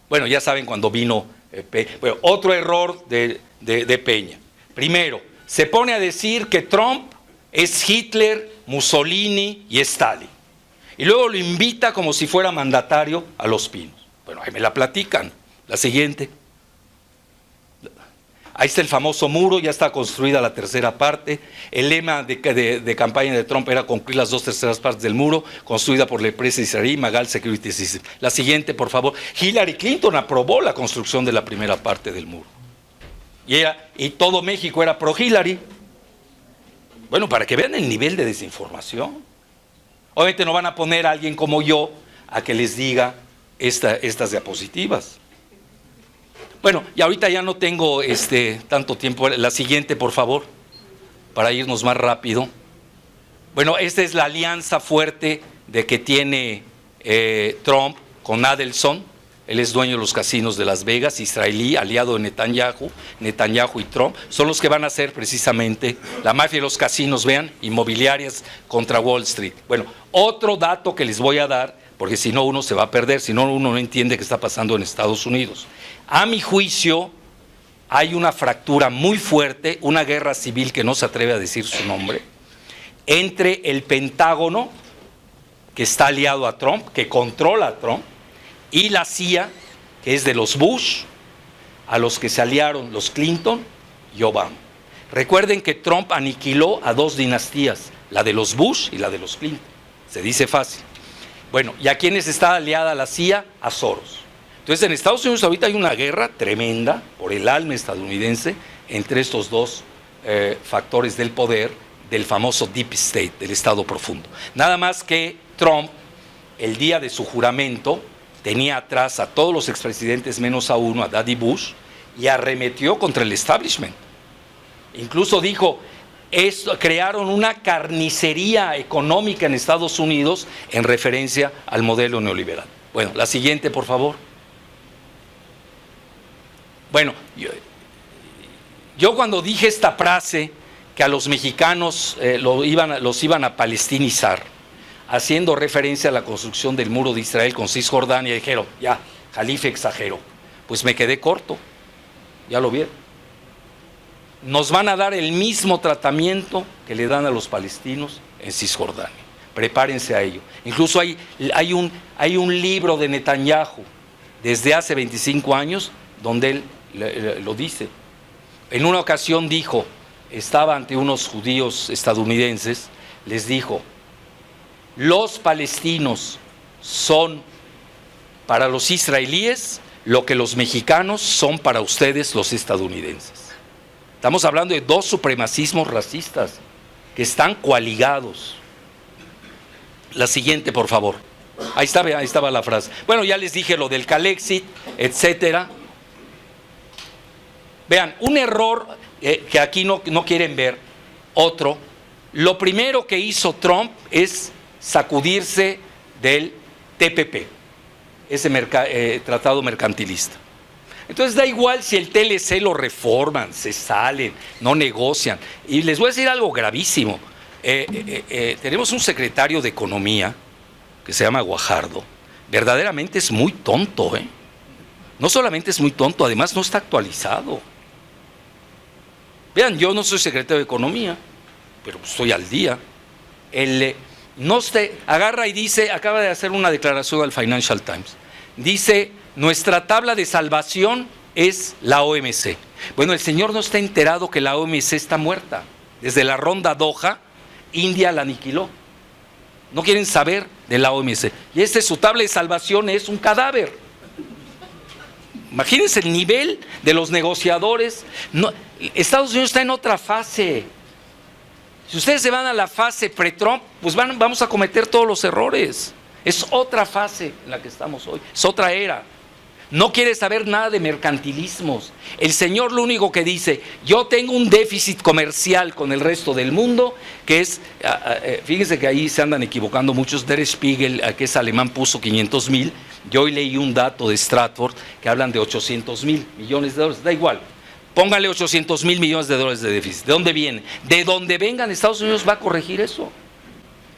Bueno, ya saben cuando vino bueno, otro error de Peña. Primero, se pone a decir que Trump es Hitler, Mussolini y Stalin. Y luego lo invita como si fuera mandatario a Los Pinos. Bueno, ahí me la platican. La siguiente. Ahí está el famoso muro, ya está construida la tercera parte. El lema de campaña de Trump era concluir las 2/3 partes del muro, construida por la empresa israelí Magal Security System. La siguiente, por favor. Hillary Clinton aprobó la construcción de la primera parte del muro. Y todo México era pro Hillary. Bueno, para que vean el nivel de desinformación. Obviamente no van a poner a alguien como yo a que les diga estas diapositivas. Bueno, y ahorita ya no tengo tanto tiempo. La siguiente, por favor, para irnos más rápido. Bueno, esta es la alianza fuerte de que tiene Trump con Adelson. Él es dueño de los casinos de Las Vegas, israelí, aliado de Netanyahu. Netanyahu y Trump son los que van a hacer precisamente la mafia de los casinos, vean, inmobiliarias contra Wall Street. Bueno, otro dato que les voy a dar, porque si no uno se va a perder, si no uno no entiende qué está pasando en Estados Unidos. A mi juicio, hay una fractura muy fuerte, una guerra civil que no se atreve a decir su nombre, entre el Pentágono, que está aliado a Trump, que controla a Trump, y la CIA, que es de los Bush, a los que se aliaron los Clinton y Obama. Recuerden que Trump aniquiló a dos dinastías, la de los Bush y la de los Clinton. Se dice fácil. Bueno, ¿y a quiénes está aliada la CIA? A Soros. Entonces, en Estados Unidos ahorita hay una guerra tremenda por el alma estadounidense entre estos dos factores del poder del famoso Deep State, del Estado profundo. Nada más que Trump, el día de su juramento, tenía atrás a todos los expresidentes menos a uno, a Daddy Bush, y arremetió contra el establishment. Incluso dijo, crearon una carnicería económica en Estados Unidos en referencia al modelo neoliberal. Bueno, la siguiente, por favor. Bueno, yo cuando dije esta frase, que a los mexicanos los iban a palestinizar, haciendo referencia a la construcción del muro de Israel con Cisjordania, dijeron, ya, Jalife exageró. Pues me quedé corto, ya lo vieron. Nos van a dar el mismo tratamiento que le dan a los palestinos en Cisjordania. Prepárense a ello. Incluso hay un libro de Netanyahu desde hace 25 años donde él lo dice. En una ocasión dijo, estaba ante unos judíos estadounidenses, les dijo: los palestinos son para los israelíes lo que los mexicanos son para ustedes los estadounidenses. Estamos hablando de dos supremacismos racistas que están coaligados. La siguiente, por favor. Ahí estaba la frase. Bueno, ya les dije lo del Calexit, etcétera. Vean, un error que aquí no quieren ver, otro. Lo primero que hizo Trump es sacudirse del TPP, ese tratado mercantilista. Entonces da igual si el TLC lo reforman, se salen, no negocian. Y les voy a decir algo gravísimo. Tenemos un secretario de Economía que se llama Guajardo. Verdaderamente es muy tonto, No solamente es muy tonto, además no está actualizado. Vean, yo no soy secretario de Economía, pero estoy al día. Agarra y dice, acaba de hacer una declaración al Financial Times. Dice: nuestra tabla de salvación es la OMC. Bueno, el señor no está enterado que la OMC está muerta. Desde la ronda Doha, India la aniquiló. No quieren saber de la OMC. Y su tabla de salvación es un cadáver. Imagínense el nivel de los negociadores. Estados Unidos está en otra fase. Si ustedes se van a la fase pre-Trump, pues vamos a cometer todos los errores. Es otra fase en la que estamos hoy, es otra era. No quiere saber nada de mercantilismos. El señor lo único que dice: yo tengo un déficit comercial con el resto del mundo, que es, fíjense que ahí se andan equivocando muchos. Der Spiegel, que es alemán, puso 500,000. Yo hoy leí un dato de Stratford que hablan de 800,000 millones de dólares. Da igual, póngale 800,000 millones de dólares de déficit. ¿De dónde viene? De donde vengan, Estados Unidos va a corregir eso.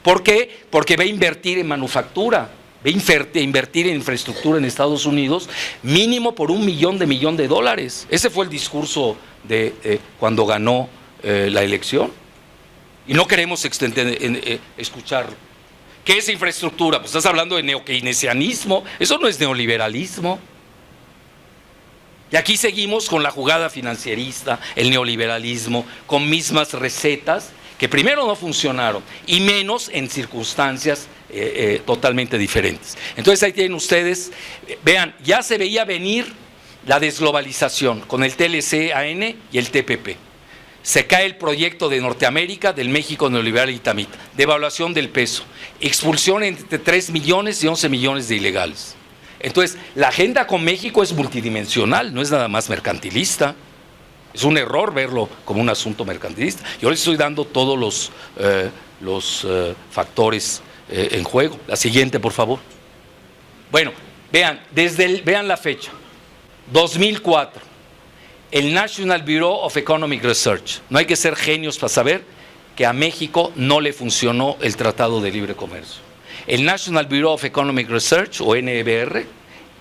¿Por qué? Porque va a invertir en manufactura, va a invertir en infraestructura en Estados Unidos, mínimo por $1 millón de dólares. Ese fue el discurso de cuando ganó la elección. Y no queremos escucharlo. ¿Qué es infraestructura? Pues estás hablando de neokeynesianismo, eso no es neoliberalismo. Y aquí seguimos con la jugada financierista, el neoliberalismo, con mismas recetas que primero no funcionaron, y menos en circunstancias totalmente diferentes. Entonces ahí tienen ustedes, vean, ya se veía venir la desglobalización con el TLC-AN y el TPP. Se cae el proyecto de Norteamérica, del México neoliberal y tamita, devaluación del peso, expulsión entre 3 millones y 11 millones de ilegales. Entonces, la agenda con México es multidimensional, no es nada más mercantilista. Es un error verlo como un asunto mercantilista. Yo les estoy dando todos los factores en juego. La siguiente, por favor. Bueno, vean, vean la fecha. 2004. El National Bureau of Economic Research. No hay que ser genios para saber que a México no le funcionó el Tratado de Libre Comercio. El National Bureau of Economic Research, o NBR,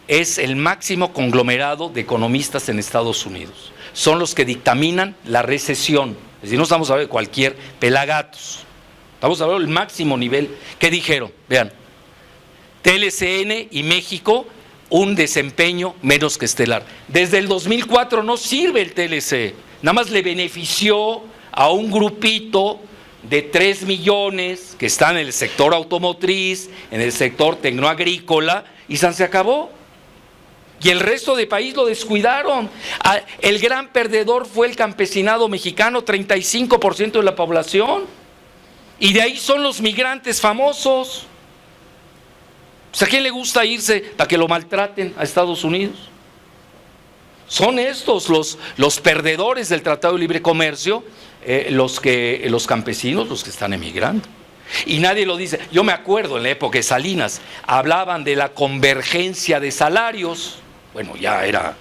es el máximo conglomerado de economistas en Estados Unidos. Son los que dictaminan la recesión. Es decir, no estamos hablando de cualquier pelagatos. Estamos hablando del máximo nivel. ¿Qué dijeron? Vean, TLCN y México, un desempeño menos que estelar. Desde el 2004 no sirve el TLC. Nada más le benefició a un grupito de 3 millones que están en el sector automotriz, en el sector tecnoagrícola, y se acabó. Y el resto del país lo descuidaron. El gran perdedor fue el campesinado mexicano, 35% de la población. Y de ahí son los migrantes famosos. Pues, ¿a quién le gusta irse para que lo maltraten a Estados Unidos? Son estos los perdedores del Tratado de Libre Comercio, los campesinos, los que están emigrando. Y nadie lo dice. Yo me acuerdo en la época de Salinas, hablaban de la convergencia de salarios. Bueno, ya era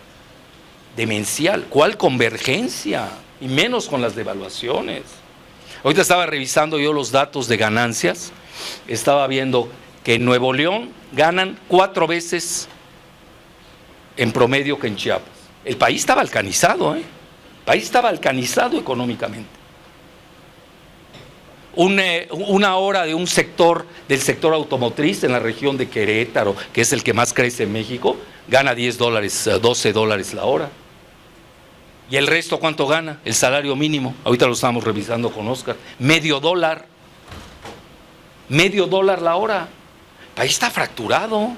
demencial. ¿Cuál convergencia? Y menos con las devaluaciones. Ahorita estaba revisando yo los datos de ganancias. Estaba viendo que en Nuevo León ganan 4 veces en promedio que en Chiapas. El país está balcanizado, El país está balcanizado económicamente. Una hora de un sector, del sector automotriz en la región de Querétaro, que es el que más crece en México, gana $10, $12 la hora. ¿Y el resto cuánto gana? El salario mínimo. Ahorita lo estamos revisando con Oscar. $0.50. $0.50 la hora. El país está fracturado.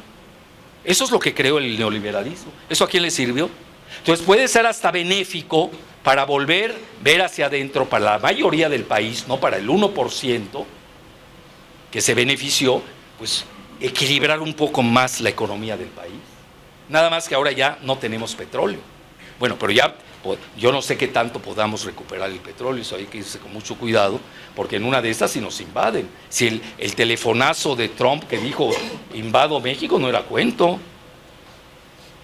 Eso es lo que creó el neoliberalismo. ¿Eso a quién le sirvió? Entonces puede ser hasta benéfico para volver a ver hacia adentro para la mayoría del país, no para el 1% que se benefició, pues equilibrar un poco más la economía del país. Nada más que ahora ya no tenemos petróleo. Bueno, pero ya yo no sé qué tanto podamos recuperar el petróleo, eso hay que irse con mucho cuidado, porque en una de estas sí nos invaden. Si el telefonazo de Trump que dijo invado México no era cuento.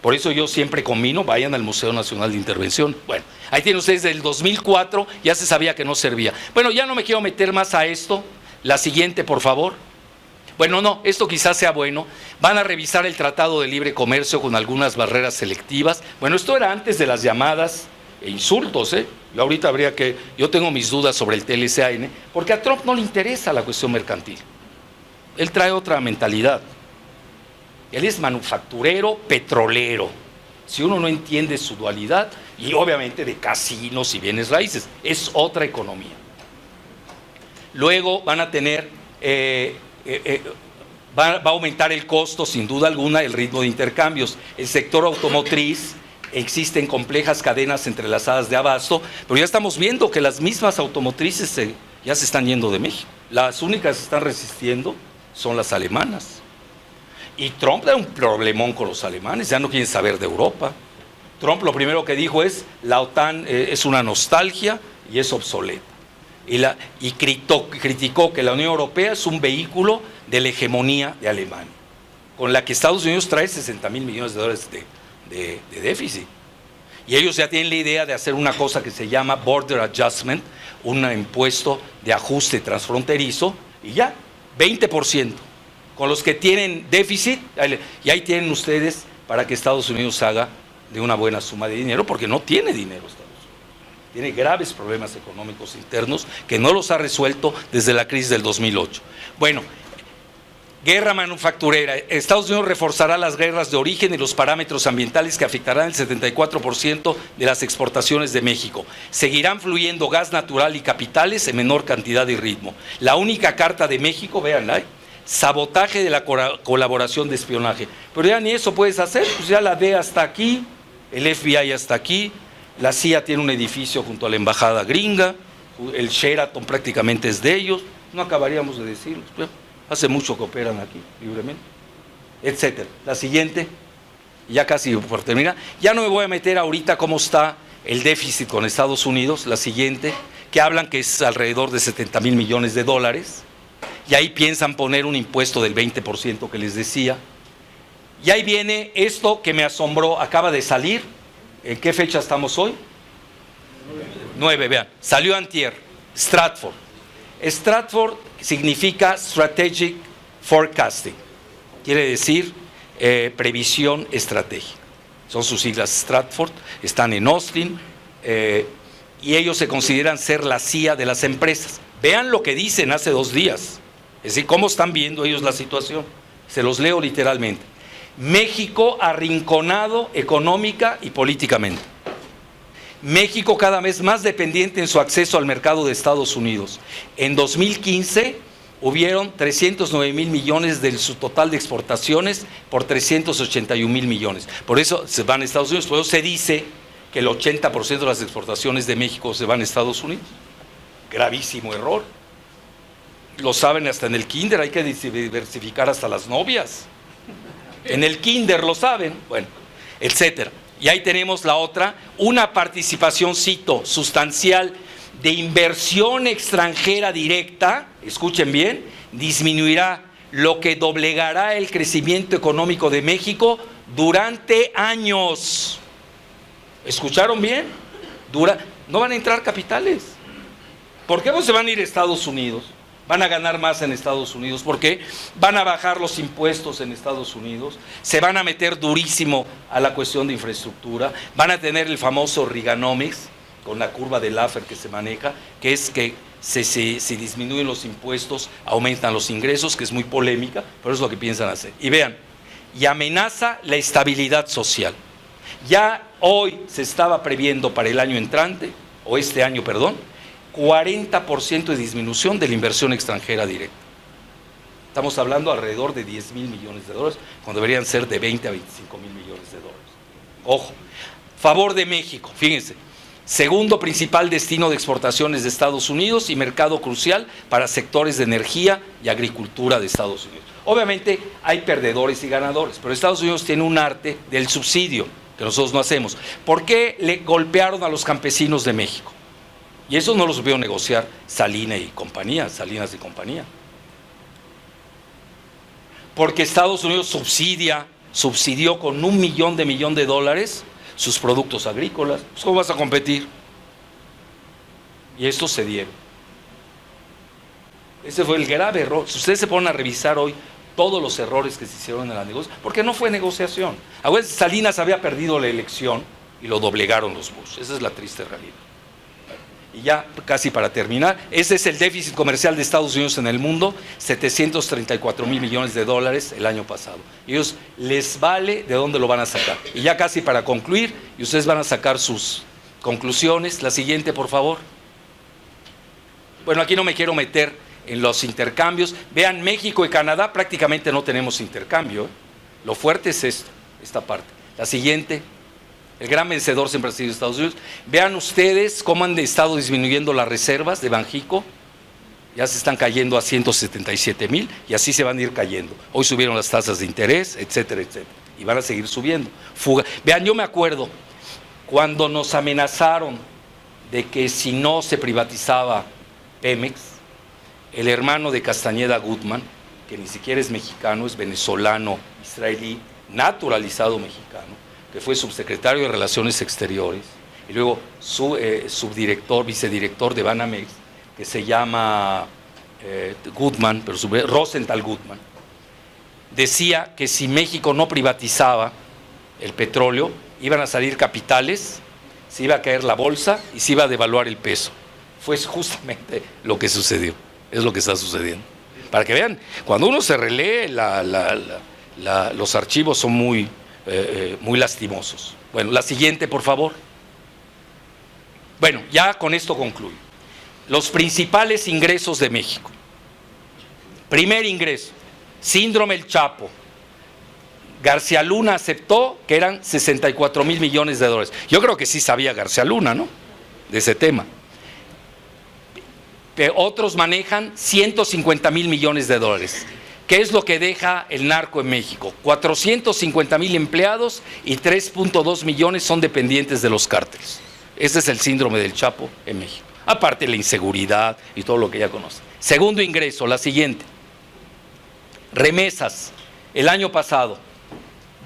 Por eso yo siempre combino, vayan al Museo Nacional de Intervención. Bueno, ahí tienen ustedes del 2004, ya se sabía que no servía. Bueno, ya no me quiero meter más a esto. La siguiente, por favor. Bueno, no, esto quizás sea bueno. Van a revisar el Tratado de Libre Comercio con algunas barreras selectivas. Bueno, esto era antes de las llamadas e insultos, ¿eh? Yo ahorita yo tengo mis dudas sobre el TLCAN, porque a Trump no le interesa la cuestión mercantil. Él trae otra mentalidad. Él es manufacturero, petrolero. Si uno no entiende su dualidad, y obviamente de casinos y bienes raíces, es otra economía. Luego van a tener, va a aumentar el costo, sin duda alguna, el ritmo de intercambios. El sector automotriz, existen complejas cadenas entrelazadas de abasto, pero ya estamos viendo que las mismas automotrices ya se están yendo de México. Las únicas que están resistiendo son las alemanas. Y Trump da un problemón con los alemanes, ya no quieren saber de Europa. Trump lo primero que dijo es, la OTAN es una nostalgia y es obsoleta. Y criticó que la Unión Europea es un vehículo de la hegemonía de Alemania, con la que Estados Unidos trae $60,000 millones de déficit. Y ellos ya tienen la idea de hacer una cosa que se llama Border Adjustment, un impuesto de ajuste transfronterizo, y ya, 20%. Con los que tienen déficit, y ahí tienen ustedes para que Estados Unidos haga de una buena suma de dinero, porque no tiene dinero Estados Unidos. Tiene graves problemas económicos internos que no los ha resuelto desde la crisis del 2008. Bueno, guerra manufacturera. Estados Unidos reforzará las guerras de origen y los parámetros ambientales que afectarán el 74% de las exportaciones de México. Seguirán fluyendo gas natural y capitales en menor cantidad y ritmo. La única carta de México, véanla, sabotaje de la colaboración de espionaje. Pero ya ni eso puedes hacer, pues ya la DEA está aquí, el FBI está aquí, la CIA tiene un edificio junto a la embajada gringa, el Sheraton prácticamente es de ellos, no acabaríamos de decirlo, pues, hace mucho que operan aquí libremente, etcétera. La siguiente, ya casi por terminar, ya no me voy a meter ahorita cómo está el déficit con Estados Unidos, la siguiente, que hablan que es alrededor de $70,000 millones, y ahí piensan poner un impuesto del 20% que les decía. Y ahí viene esto que me asombró, acaba de salir. ¿En qué fecha estamos hoy? 9, vean. Salió antier, Stratford. Stratford significa Strategic Forecasting. Quiere decir previsión estratégica. Son sus siglas Stratford, están en Austin, y ellos se consideran ser la CIA de las empresas. Vean lo que dicen hace 2 días. Es decir, cómo están viendo ellos la situación. Se los leo literalmente. México arrinconado económica y políticamente. México cada vez más dependiente en su acceso al mercado de Estados Unidos. En 2015 hubieron 309,000 millones de su total de exportaciones por 381,000 millones. Por eso se van a Estados Unidos, por eso se dice que el 80% de las exportaciones de México se van a Estados Unidos. Gravísimo error. Lo saben hasta en el kinder, hay que diversificar hasta las novias. En el kinder lo saben, bueno, etcétera. Y ahí tenemos la otra, una participación, cito, sustancial de inversión extranjera directa, escuchen bien, disminuirá, lo que doblegará el crecimiento económico de México durante años. ¿Escucharon bien? No van a entrar capitales. ¿Por qué no se van a ir a Estados Unidos? Van a ganar más en Estados Unidos, porque van a bajar los impuestos en Estados Unidos, se van a meter durísimo a la cuestión de infraestructura, van a tener el famoso Reaganomics, con la curva de Laffer que se maneja, que es que si disminuyen los impuestos, aumentan los ingresos, que es muy polémica, pero es lo que piensan hacer. Y vean, y amenaza la estabilidad social. Ya Hoy se estaba previendo para el año entrante, o este año, perdón, 40% de disminución de la inversión extranjera directa. Estamos hablando alrededor de 10 mil millones de dólares, cuando deberían ser de 20 a 25 mil millones de dólares. Ojo, favor de México, fíjense, segundo principal destino de exportaciones de Estados Unidos y mercado crucial para sectores de energía y agricultura de Estados Unidos. Obviamente hay perdedores y ganadores, pero Estados Unidos tiene un arte del subsidio que nosotros no hacemos. ¿Por qué le golpearon a los campesinos de México? Y eso no lo supieron negociar Salinas y compañía. Porque Estados Unidos subsidió con $1 millón de dólares sus productos agrícolas. Pues, ¿cómo vas a competir? Y estos se dieron. Ese fue el grave error. Si ustedes se ponen a revisar hoy todos los errores que se hicieron en la negociación, porque no fue negociación. A veces Salinas había perdido la elección y lo doblegaron los Bush. Esa es la triste realidad. Y ya casi para terminar, ese es el déficit comercial de Estados Unidos en el mundo, 734 mil millones de dólares el año pasado. Y ellos les vale de dónde lo van a sacar. Y ya casi para concluir, y ustedes van a sacar sus conclusiones. La siguiente, por favor. Bueno, aquí no me quiero meter en los intercambios. Vean, México y Canadá prácticamente no tenemos intercambio. Lo fuerte es esta parte. La siguiente. El gran vencedor siempre ha sido Estados Unidos. Vean ustedes cómo han estado disminuyendo las reservas de Banjico. Ya se están cayendo a 177 mil y así se van a ir cayendo. Hoy subieron las tasas de interés, etcétera, etcétera. Y van a seguir subiendo. Vean, yo me acuerdo cuando nos amenazaron de que si no se privatizaba Pemex, el hermano de Castañeda Gutmann, que ni siquiera es mexicano, es venezolano, israelí, naturalizado mexicano, que fue subsecretario de Relaciones Exteriores, y luego subdirector, vicedirector de Banamex, que se llama Gutmann, pero Rosenthal Gutmann, decía que si México no privatizaba el petróleo, iban a salir capitales, se iba a caer la bolsa y se iba a devaluar el peso. Fue justamente lo que sucedió, es lo que está sucediendo. Para que vean, cuando uno se relee, los archivos son muy lastimosos. Bueno, la siguiente, por favor. Bueno, ya con esto concluyo. Los principales ingresos de México. Primer ingreso, síndrome El Chapo. García Luna aceptó que eran 64 mil millones de dólares. Yo creo que sí sabía García Luna, ¿no? De ese tema. Otros manejan 150 mil millones de dólares. ¿Qué es lo que deja el narco en México? 450 mil empleados y 3.2 millones son dependientes de los cárteles. Ese es el síndrome del Chapo en México. Aparte la inseguridad y todo lo que ya conocen. Segundo ingreso, la siguiente. Remesas. El año pasado,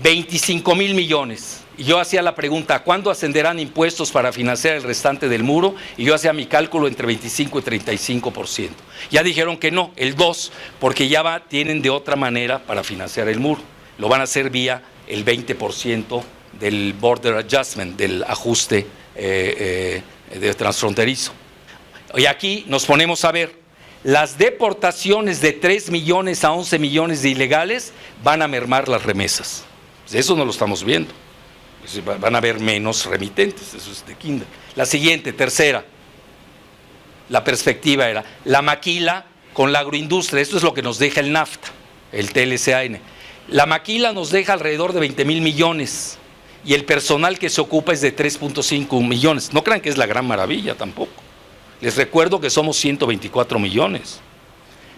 25 mil millones. Y yo hacía la pregunta, ¿cuándo ascenderán impuestos para financiar el restante del muro? Y yo hacía mi cálculo entre 25 y 35%. Ya dijeron que no, el 2%, porque ya tienen de otra manera para financiar el muro. Lo van a hacer vía el 20% del border adjustment, del ajuste de transfronterizo. Y aquí nos ponemos a ver, las deportaciones de 3 millones a 11 millones de ilegales van a mermar las remesas. Eso no lo estamos viendo. Van a haber menos remitentes, eso es de kinder. La siguiente, tercera, la perspectiva era la maquila con la agroindustria. Esto es lo que nos deja el NAFTA, el TLCAN. La maquila nos deja alrededor de 20 mil millones y el personal que se ocupa es de 3.5 millones. No crean que es la gran maravilla tampoco. Les recuerdo que somos 124 millones.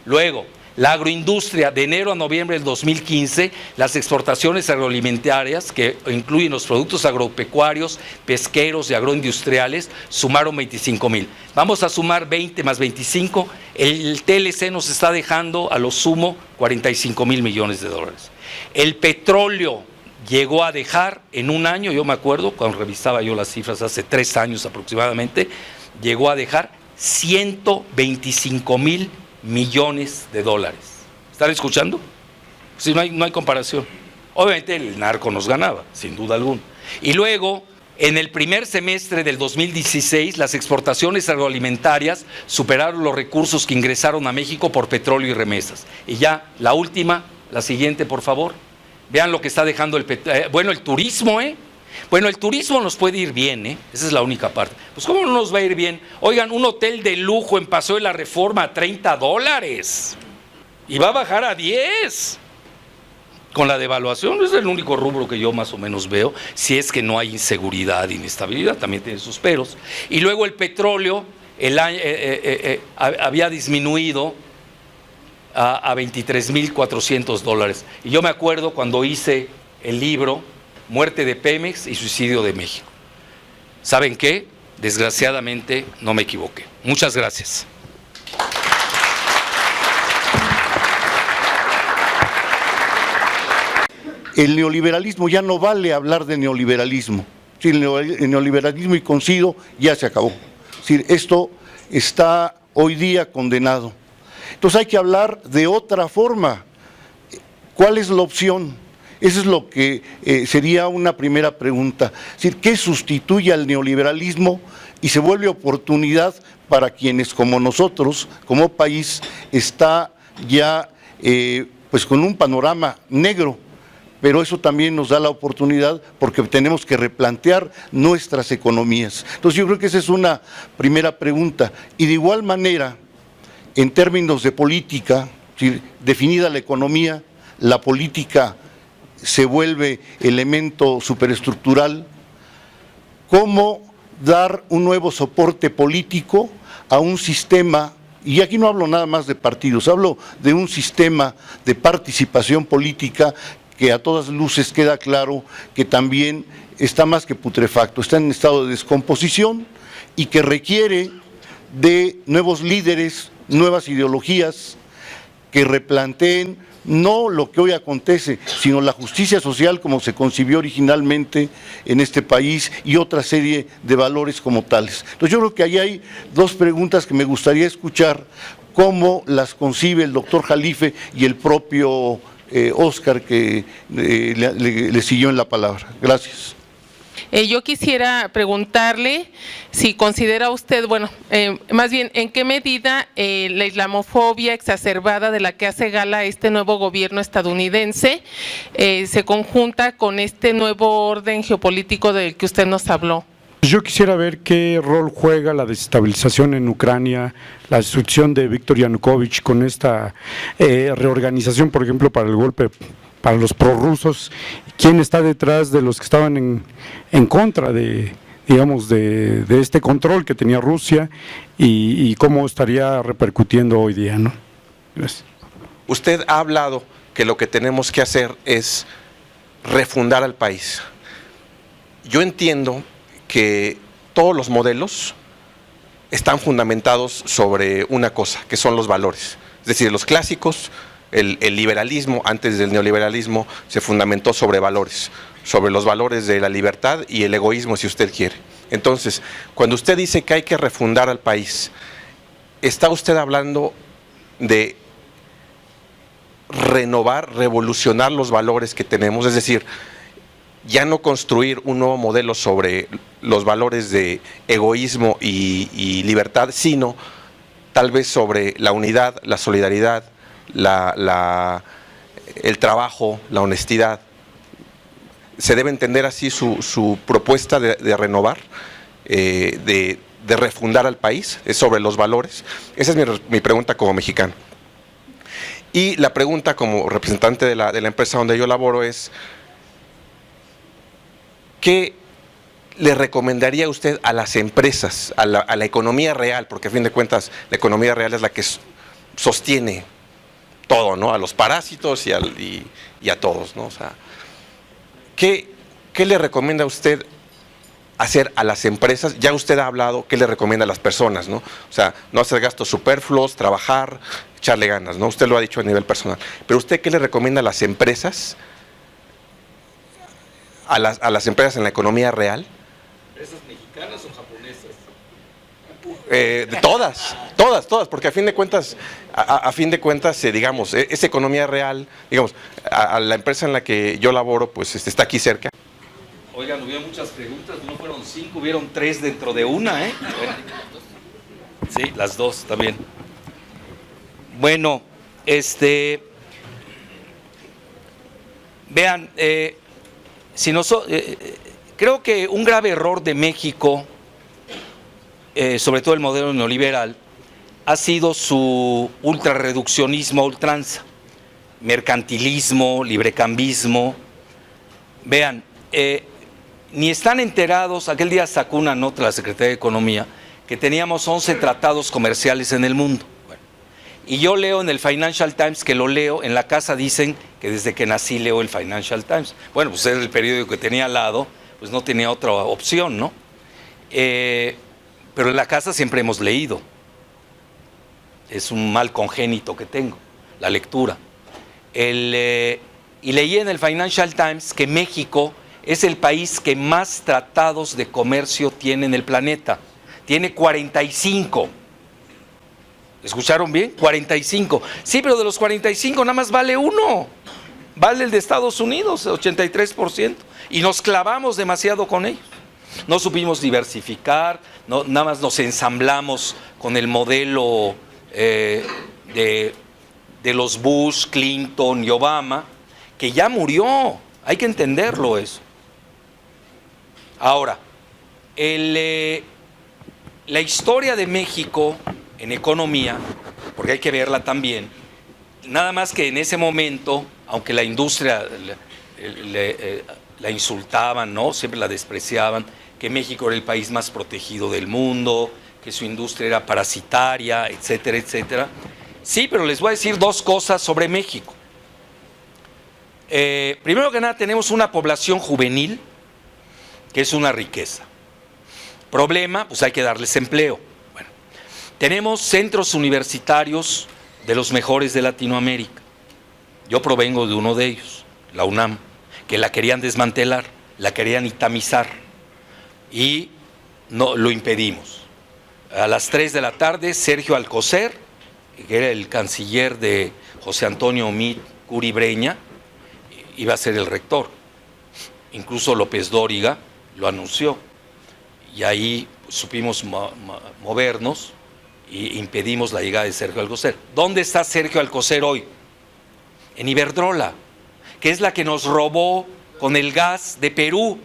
Luego, la agroindustria, de enero a noviembre del 2015, las exportaciones agroalimentarias, que incluyen los productos agropecuarios, pesqueros y agroindustriales, sumaron 25 mil. Vamos a sumar 20 más 25, el TLC nos está dejando a lo sumo 45 mil millones de dólares. El petróleo llegó a dejar en un año, yo me acuerdo, cuando revisaba yo las cifras hace 3 años aproximadamente, llegó a dejar 125 mil millones de dólares. ¿Están escuchando? Sí, no hay comparación. Obviamente el narco nos ganaba, sin duda alguna. Y luego, en el primer semestre del 2016, las exportaciones agroalimentarias superaron los recursos que ingresaron a México por petróleo y remesas. Y ya, la última, la siguiente, por favor. Vean lo que está dejando el turismo, Bueno, el turismo nos puede ir bien, ¿eh? Esa es la única parte. Pues ¿cómo no nos va a ir bien? Oigan, un hotel de lujo en Paseo de la Reforma a $30 y va a bajar a 10. Con la devaluación es el único rubro que yo más o menos veo, si es que no hay inseguridad, inestabilidad, también tiene sus peros. Y luego el petróleo había disminuido a $23,400. Y yo me acuerdo cuando hice el libro Muerte de Pemex y Suicidio de México. ¿Saben qué? Desgraciadamente no me equivoqué. Muchas gracias. El neoliberalismo, ya no vale hablar de neoliberalismo. Sí, el neoliberalismo, y coincido, ya se acabó. Sí, esto está hoy día condenado. Entonces hay que hablar de otra forma. ¿Cuál es la opción? Eso es lo que sería una primera pregunta. Es decir, ¿qué sustituye al neoliberalismo y se vuelve oportunidad para quienes como nosotros, como país, está ya pues con un panorama negro? Pero eso también nos da la oportunidad porque tenemos que replantear nuestras economías. Entonces yo creo que esa es una primera pregunta. Y de igual manera, en términos de política, ¿sí?, definida la economía, la política se vuelve elemento superestructural. ¿Cómo dar un nuevo soporte político a un sistema? Y aquí no hablo nada más de partidos, hablo de un sistema de participación política que a todas luces queda claro que también está más que putrefacto, está en estado de descomposición y que requiere de nuevos líderes, nuevas ideologías que replanteen no lo que hoy acontece, sino la justicia social como se concibió originalmente en este país y otra serie de valores como tales. Entonces yo creo que ahí hay dos preguntas que me gustaría escuchar, cómo las concibe el doctor Jalife y el propio Óscar, que le siguió en la palabra. Gracias. Yo quisiera preguntarle si considera usted, bueno, más bien, ¿en qué medida la islamofobia exacerbada de la que hace gala este nuevo gobierno estadounidense se conjunta con este nuevo orden geopolítico del que usted nos habló? Yo quisiera ver qué rol juega la desestabilización en Ucrania, la destrucción de Víktor Yanukovych con esta reorganización, por ejemplo, para el golpe, para los prorrusos. ¿Quién está detrás de los que estaban en contra de, digamos, de este control que tenía Rusia y cómo estaría repercutiendo hoy día, ¿no? Gracias. Usted ha hablado que lo que tenemos que hacer es refundar al país. Yo entiendo que todos los modelos están fundamentados sobre una cosa, que son los valores. Es decir, los clásicos, el liberalismo antes del neoliberalismo se fundamentó sobre valores, sobre los valores de la libertad y el egoísmo, si usted quiere. Entonces, cuando usted dice que hay que refundar al país, ¿está usted hablando de renovar, revolucionar los valores que tenemos? Es decir, ya no construir un nuevo modelo sobre los valores de egoísmo y libertad, sino tal vez sobre la unidad, la solidaridad, el trabajo, la honestidad. ¿Se debe entender así su propuesta de renovar, de refundar al país? ¿Es sobre los valores? Esa es mi pregunta como mexicano. Y la pregunta como representante de la empresa donde yo laboro es: ¿qué le recomendaría usted a las empresas, a la economía real? Porque a fin de cuentas la economía real es la que sostiene todo, ¿no? A los parásitos y a todos, ¿no? O sea, ¿qué le recomienda usted hacer a las empresas? Ya usted ha hablado, ¿qué le recomienda a las personas, ¿no? O sea, no hacer gastos superfluos, trabajar, echarle ganas, ¿no? Usted lo ha dicho a nivel personal. Pero ¿usted qué le recomienda a las empresas? A las empresas en la economía real. ¿Empresas mexicanas o japonesas? Todas, porque a fin de cuentas, digamos, esa economía real, digamos, a la empresa en la que yo laboro, pues está aquí cerca. Oigan, hubieron muchas preguntas, no fueron 5, hubieron 3 dentro de una, ¿eh? Bueno, sí, las 2 también. Bueno, vean, creo que un grave error de México, sobre todo el modelo neoliberal, ha sido su ultrarreduccionismo a ultranza, mercantilismo, librecambismo. Vean, ni están enterados, aquel día sacó una nota la Secretaría de Economía, que teníamos 11 tratados comerciales en el mundo. Bueno, y yo leo en el Financial Times, que lo leo, en la casa dicen que desde que nací leo el Financial Times. Bueno, pues era el periódico que tenía al lado, pues no tenía otra opción, ¿no? Pero en la casa siempre hemos leído. Es un mal congénito que tengo, la lectura. Y leí en el Financial Times que México es el país que más tratados de comercio tiene en el planeta. Tiene 45. ¿Escucharon bien? 45. Sí, pero de los 45 nada más vale uno. Vale el de Estados Unidos, 83%. Y nos clavamos demasiado con ellos. No supimos diversificar, no, nada más nos ensamblamos con el modelo de los Bush, Clinton y Obama, que ya murió. Hay que entenderlo eso. Ahora, la historia de México en economía, porque hay que verla también, nada más que en ese momento, aunque la industria la insultaban, ¿no? Siempre la despreciaban, que México era el país más protegido del mundo, que su industria era parasitaria, etcétera, etcétera. Sí, pero les voy a decir dos cosas sobre México. Primero que nada, tenemos una población juvenil, que es una riqueza. Problema, pues hay que darles empleo. Bueno, tenemos centros universitarios de los mejores de Latinoamérica. Yo provengo de uno de ellos, la UNAM, que la querían desmantelar, la querían itamizar y no lo impedimos. A las 3 de la tarde, Sergio Alcocer, que era el canciller de José Antonio Meade Curi Breña, iba a ser el rector. Incluso López Dóriga lo anunció. Y ahí supimos movernos y impedimos la llegada de Sergio Alcocer. ¿Dónde está Sergio Alcocer hoy? En Iberdrola, que es la que nos robó con el gas de Perú,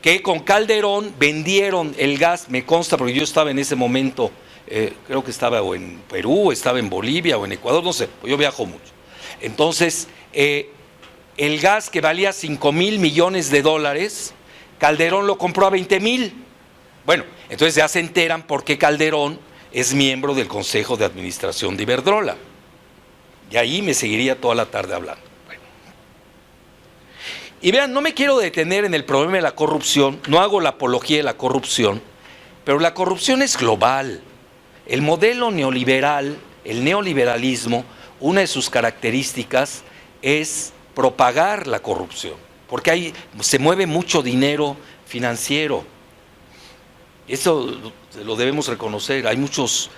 que con Calderón vendieron el gas, me consta porque yo estaba en ese momento, creo que estaba o en Perú, estaba en Bolivia o en Ecuador, no sé, yo viajo mucho. Entonces, el gas que valía 5,000 millones de dólares, Calderón lo compró a 20,000. Bueno, entonces ya se enteran por qué Calderón es miembro del Consejo de Administración de Iberdrola. Y ahí me seguiría toda la tarde hablando. Bueno. Y vean, no me quiero detener en el problema de la corrupción, no hago la apología de la corrupción, pero la corrupción es global. El modelo neoliberal, el neoliberalismo, una de sus características es propagar la corrupción, porque ahí se mueve mucho dinero financiero. Eso lo debemos reconocer. Hay muchas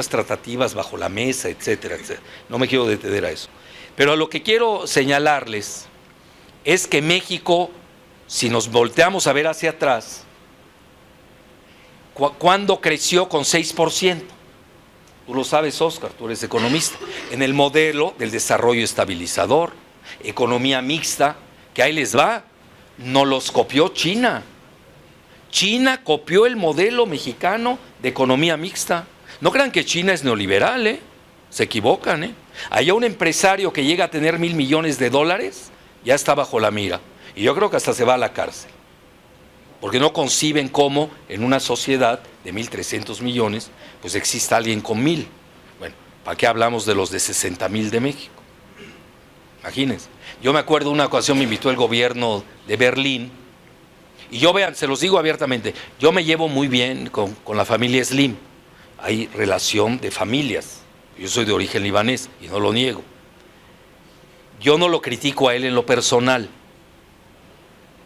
tratativas bajo la mesa, etcétera, etcétera. No me quiero detener a eso. Pero a lo que quiero señalarles es que México, si nos volteamos a ver hacia atrás, ¿cuándo creció con 6%? Tú lo sabes, Óscar, tú eres economista. En el modelo del desarrollo estabilizador, economía mixta, que ahí les va, no los copió China. China copió el modelo mexicano de economía mixta. No crean que China es neoliberal, se equivocan. Allá un empresario que llega a tener 1,000 millones de dólares ya está bajo la mira. Y yo creo que hasta se va a la cárcel. Porque no conciben cómo en una sociedad de 1,300 millones, pues exista alguien con 1,000. Bueno, ¿para qué hablamos de los de 60,000 de México? Imagínense. Yo me acuerdo una ocasión me invitó el gobierno de Berlín. Y yo, vean, se los digo abiertamente, yo me llevo muy bien con la familia Slim. Hay relación de familias. Yo soy de origen libanés y no lo niego. Yo no lo critico a él en lo personal,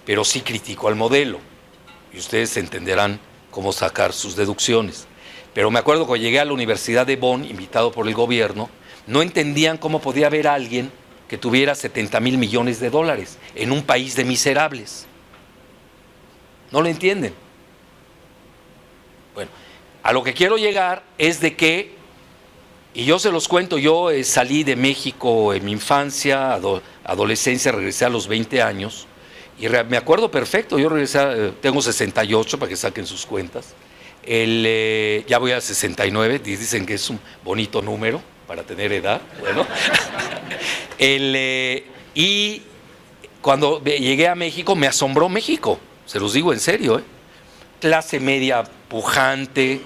pero sí critico al modelo. Y ustedes entenderán cómo sacar sus deducciones. Pero me acuerdo que llegué a la Universidad de Bonn, invitado por el gobierno, no entendían cómo podía haber alguien que tuviera 70,000 millones de dólares en un país de miserables. No lo entienden. Bueno, a lo que quiero llegar es de que, y yo se los cuento, yo salí de México en mi infancia, adolescencia, regresé a los 20 años, Y me acuerdo perfecto, yo regresé, tengo 68 para que saquen sus cuentas. Ya voy a 69, dicen que es un bonito número para tener edad. Bueno. Y cuando llegué a México, me asombró México, se los digo en serio. Clase media pujante,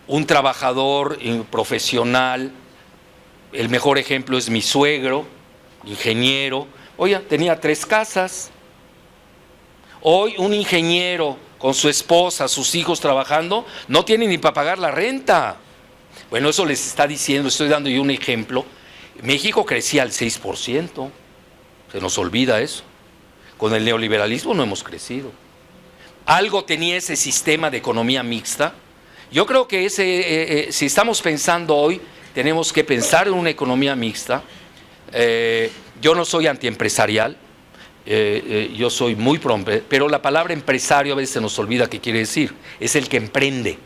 un trabajador profesional. El mejor ejemplo es mi suegro, ingeniero. Oye, tenía 3 casas. Hoy un ingeniero con su esposa, sus hijos trabajando, no tiene ni para pagar la renta. Bueno, eso les está diciendo, estoy dando yo un ejemplo. México crecía al 6%, se nos olvida eso. Con el neoliberalismo no hemos crecido. Algo tenía ese sistema de economía mixta. Yo creo que si estamos pensando hoy, tenemos que pensar en una economía mixta. Yo no soy antiempresarial, yo soy muy pero la palabra empresario a veces se nos olvida qué quiere decir. Es el que emprende,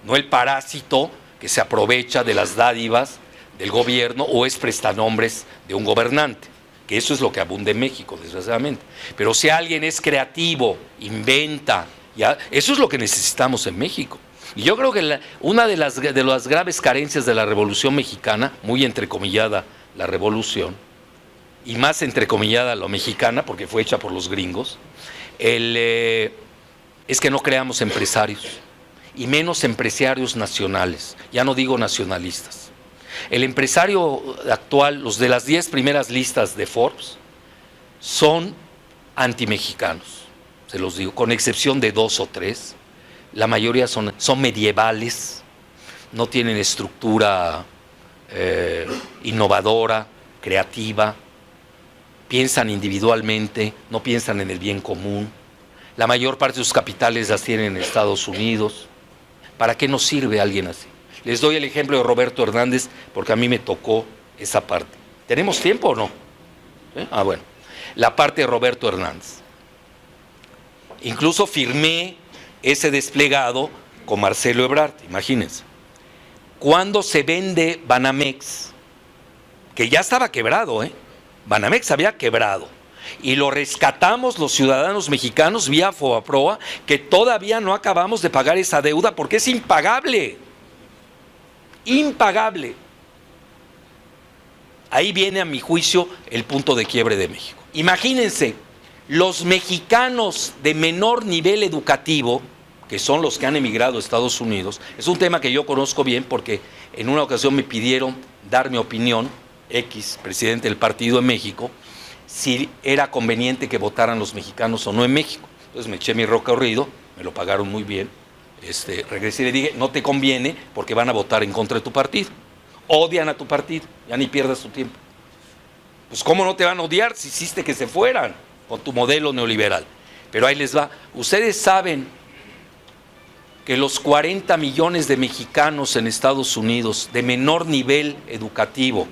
no el parásito que se aprovecha de las dádivas del gobierno o es prestanombres de un gobernante, que eso es lo que abunda en México, desgraciadamente. Pero si alguien es creativo, inventa, eso es lo que necesitamos en México. Y yo creo que una de las graves carencias de la Revolución Mexicana, muy entrecomillada la revolución, y más entrecomillada la mexicana, porque fue hecha por los gringos, es que no creamos empresarios, y menos empresarios nacionales, ya no digo nacionalistas. El empresario actual, los de las 10 primeras listas de Forbes, son antimexicanos, se los digo, con excepción de 2 o 3. La mayoría son medievales, no tienen estructura innovadora, creativa, piensan individualmente, no piensan en el bien común. La mayor parte de sus capitales las tienen en Estados Unidos. ¿Para qué nos sirve alguien así? Les doy el ejemplo de Roberto Hernández porque a mí me tocó esa parte. ¿Tenemos tiempo o no? Bueno, la parte de Roberto Hernández. Incluso firmé ese desplegado con Marcelo Ebrard, imagínense. Cuando se vende Banamex, que ya estaba quebrado, Banamex había quebrado, y lo rescatamos los ciudadanos mexicanos vía Fobaproa, que todavía no acabamos de pagar esa deuda porque es impagable. Impagable. Ahí viene a mi juicio el punto de quiebre de México. Imagínense, los mexicanos de menor nivel educativo, que son los que han emigrado a Estados Unidos, es un tema que yo conozco bien porque en una ocasión me pidieron dar mi opinión, presidente del partido en México, si era conveniente que votaran los mexicanos o no en México. Entonces me eché mi recorrido, me lo pagaron muy bien, regresé y le dije, no te conviene porque van a votar en contra de tu partido. Odian a tu partido, ya ni pierdas tu tiempo. Pues ¿cómo no te van a odiar si hiciste que se fueran con tu modelo neoliberal? Pero ahí les va. Ustedes saben que los 40 millones de mexicanos en Estados Unidos de menor nivel educativo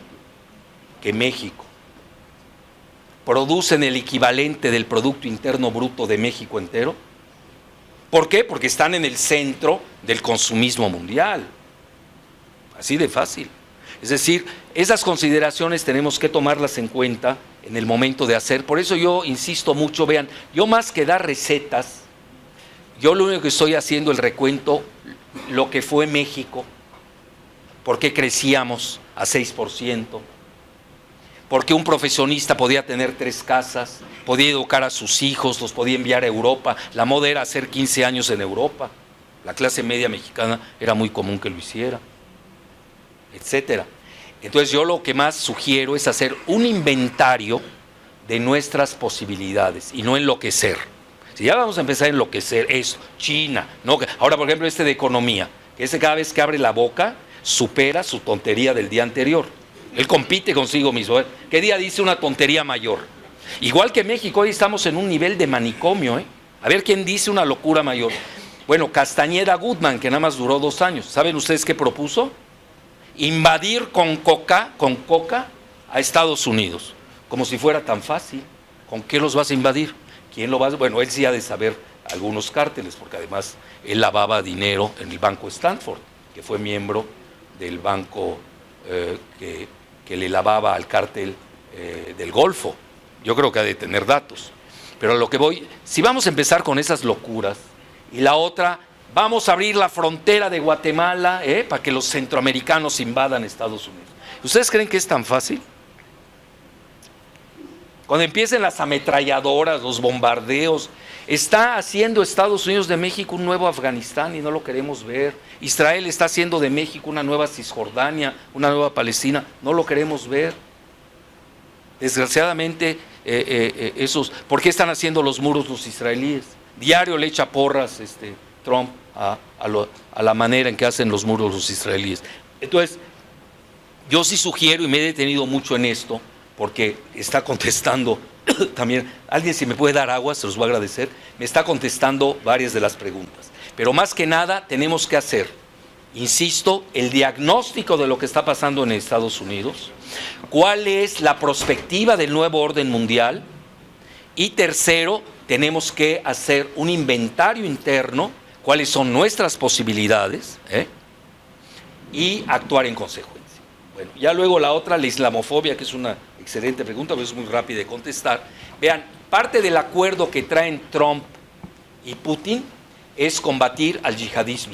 que México producen el equivalente del Producto Interno Bruto de México entero. ¿Por qué? Porque están en el centro del consumismo mundial. Así de fácil. Es decir, esas consideraciones tenemos que tomarlas en cuenta en el momento de hacer. Por eso yo insisto mucho, vean, yo más que dar recetas, yo lo único que estoy haciendo el recuento, lo que fue México, por qué crecíamos a 6%, porque un profesionista podía tener 3 casas, podía educar a sus hijos, los podía enviar a Europa. La moda era hacer 15 años en Europa. La clase media mexicana era muy común que lo hiciera, etcétera. Entonces yo lo que más sugiero es hacer un inventario de nuestras posibilidades y no enloquecer. Si ya vamos a empezar a enloquecer, eso, China, ¿no? Ahora, por ejemplo, de economía, que cada vez que abre la boca supera su tontería del día anterior. Él compite consigo mismo. ¿Qué día dice una tontería mayor? Igual que México, hoy estamos en un nivel de manicomio, A ver quién dice una locura mayor. Bueno, Castañeda Goodman, que nada más duró 2 años. ¿Saben ustedes qué propuso? Invadir con coca a Estados Unidos. Como si fuera tan fácil. ¿Con qué los vas a invadir? ¿Quién lo va a...? Bueno, él sí ha de saber algunos cárteles, porque además él lavaba dinero en el Banco Stanford, que fue miembro del banco que le lavaba al cártel del Golfo. Yo creo que ha de tener datos. Pero a lo que voy, si vamos a empezar con esas locuras, y la otra, vamos a abrir la frontera de Guatemala para que los centroamericanos invadan Estados Unidos. ¿Ustedes creen que es tan fácil? Cuando empiecen las ametralladoras, los bombardeos, está haciendo Estados Unidos de México un nuevo Afganistán y no lo queremos ver. Israel está haciendo de México una nueva Cisjordania, una nueva Palestina, no lo queremos ver. Desgraciadamente, ¿por qué están haciendo los muros los israelíes? Diario le echa porras Trump a la manera en que hacen los muros los israelíes. Entonces, yo sí sugiero, y me he detenido mucho en esto, porque está contestando también, alguien si me puede dar agua, se los voy a agradecer, me está contestando varias de las preguntas. Pero más que nada tenemos que hacer, insisto, el diagnóstico de lo que está pasando en Estados Unidos, cuál es la perspectiva del nuevo orden mundial, y tercero, tenemos que hacer un inventario interno, cuáles son nuestras posibilidades, y actuar en consecuencia. Bueno, ya luego la otra, la islamofobia, que es una excelente pregunta, pero es muy rápida de contestar. Vean, parte del acuerdo que traen Trump y Putin es combatir al yihadismo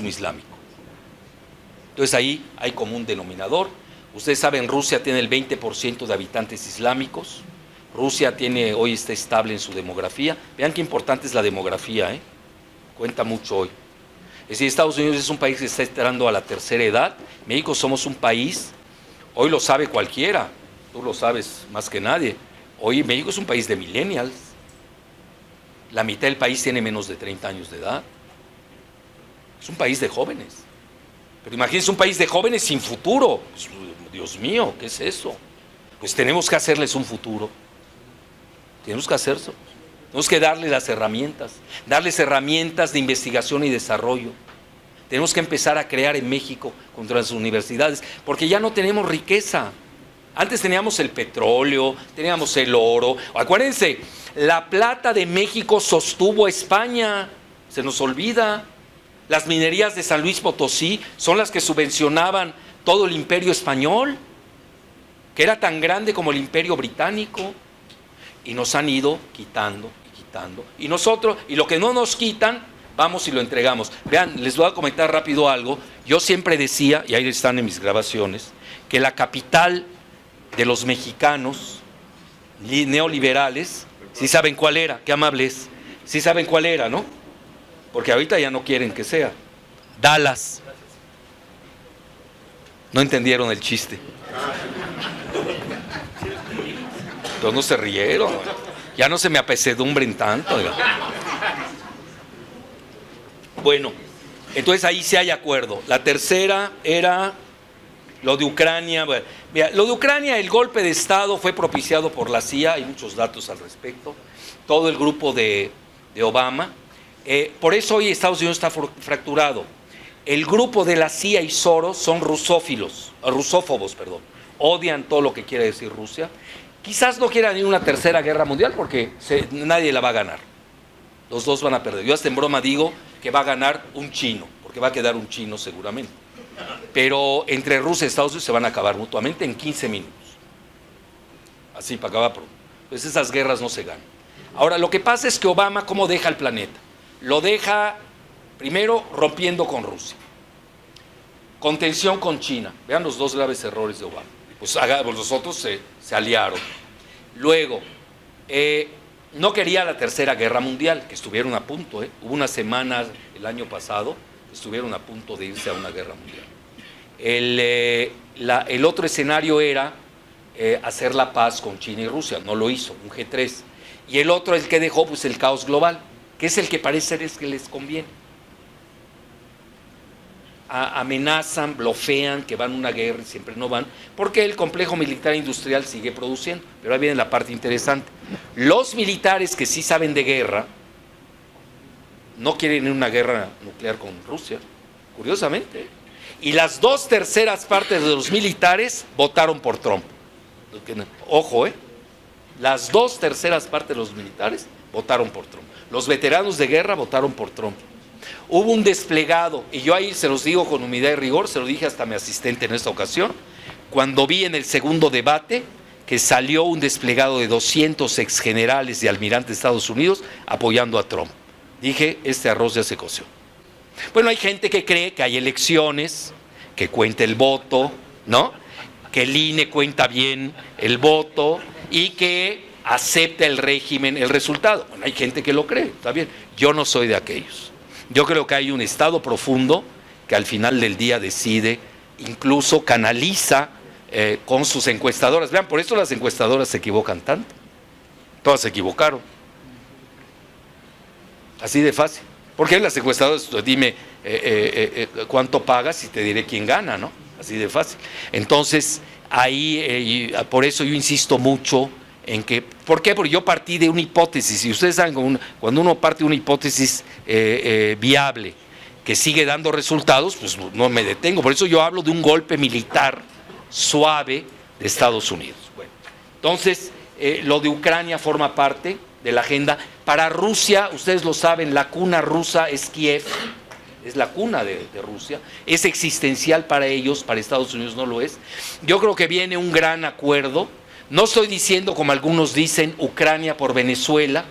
islámico. Entonces ahí hay como un denominador. Ustedes saben, Rusia tiene el 20% de habitantes islámicos. Rusia hoy está estable en su demografía. Vean qué importante es la demografía, cuenta mucho hoy. Es decir, Estados Unidos es un país que está entrando a la tercera edad. México somos un país, hoy lo sabe cualquiera, tú lo sabes más que nadie. Hoy México es un país de millennials. La mitad del país tiene menos de 30 años de edad. Es un país de jóvenes. Pero imagínense un país de jóvenes sin futuro. Pues, Dios mío, ¿qué es eso? Pues tenemos que hacerles un futuro. Tenemos que hacerlo. Tenemos que darles herramientas de investigación y desarrollo. Tenemos que empezar a crear en México contra las universidades, porque ya no tenemos riqueza. Antes teníamos el petróleo, teníamos el oro. Acuérdense, la plata de México sostuvo a España, se nos olvida. Las minerías de San Luis Potosí son las que subvencionaban todo el imperio español, que era tan grande como el imperio británico, y nos han ido quitando. Y nosotros, y lo que no nos quitan, vamos y lo entregamos. Vean, les voy a comentar rápido algo. Yo siempre decía, y ahí están en mis grabaciones, que la capital de los mexicanos neoliberales, sí saben cuál era, qué amables, sí saben cuál era, ¿no? Porque ahorita ya no quieren que sea. Dallas. No entendieron el chiste. Todos no se rieron. Ya no se me apesedumbren tanto. Bueno, entonces ahí sí hay acuerdo. La tercera era lo de Ucrania. Bueno, mira, lo de Ucrania, el golpe de Estado fue propiciado por la CIA, hay muchos datos al respecto. Todo el grupo de Obama. Por eso hoy Estados Unidos está fracturado. El grupo de la CIA y Soros son rusófobos, odian todo lo que quiere decir Rusia. Quizás no quieran ir a una tercera guerra mundial porque nadie la va a ganar. Los dos van a perder. Yo hasta en broma digo que va a ganar un chino, porque va a quedar un chino seguramente. Pero entre Rusia y Estados Unidos se van a acabar mutuamente en 15 minutos. Así, para acabar pronto. Pues esas guerras no se ganan. Ahora, lo que pasa es que Obama, ¿cómo deja el planeta? Lo deja, primero, rompiendo con Rusia. Contención con China. Vean los dos graves errores de Obama. Pues los otros se aliaron. Luego, no quería la tercera guerra mundial, que estuvieron a punto. Hubo una semana el año pasado que estuvieron a punto de irse a una guerra mundial. El otro escenario era hacer la paz con China y Rusia. No lo hizo, un G3. Y el otro, el que dejó, pues el caos global, que es el que parece ser es que les conviene. Amenazan, blofean que van a una guerra y siempre no van, porque el complejo militar industrial sigue produciendo. Pero ahí viene la parte interesante. Los militares que sí saben de guerra no quieren ir a una guerra nuclear con Rusia, curiosamente. Y las 2/3 partes de los militares votaron por Trump. Ojo, las 2/3 partes de los militares votaron por Trump. Los veteranos de guerra votaron por Trump. Hubo un desplegado, y yo ahí se los digo con humildad y rigor, se lo dije hasta a mi asistente en esta ocasión, cuando vi en el segundo debate que salió un desplegado de 200 exgenerales y almirantes de Estados Unidos apoyando a Trump. Dije, este arroz ya se coció. Bueno, hay gente que cree que hay elecciones, que cuenta el voto, ¿no? Que el INE cuenta bien el voto y que acepta el régimen, el resultado. Bueno, hay gente que lo cree, está bien. Yo no soy de aquellos. Yo creo que hay un Estado profundo que al final del día decide, incluso canaliza con sus encuestadoras. Vean, por eso las encuestadoras se equivocan tanto. Todas se equivocaron. Así de fácil. Porque las encuestadoras, dime cuánto pagas y te diré quién gana, ¿no? Así de fácil. Entonces, ahí, por eso yo insisto mucho en que, ¿por qué? Porque yo partí de una hipótesis, y ustedes saben, cuando uno parte de una hipótesis viable, que sigue dando resultados, pues no me detengo. Por eso yo hablo de un golpe militar suave de Estados Unidos. Bueno, entonces, lo de Ucrania forma parte de la agenda. Para Rusia, ustedes lo saben, la cuna rusa es Kiev, es la cuna de Rusia, es existencial para ellos, para Estados Unidos no lo es. Yo creo que viene un gran acuerdo. No estoy diciendo, como algunos dicen, Ucrania por Venezuela,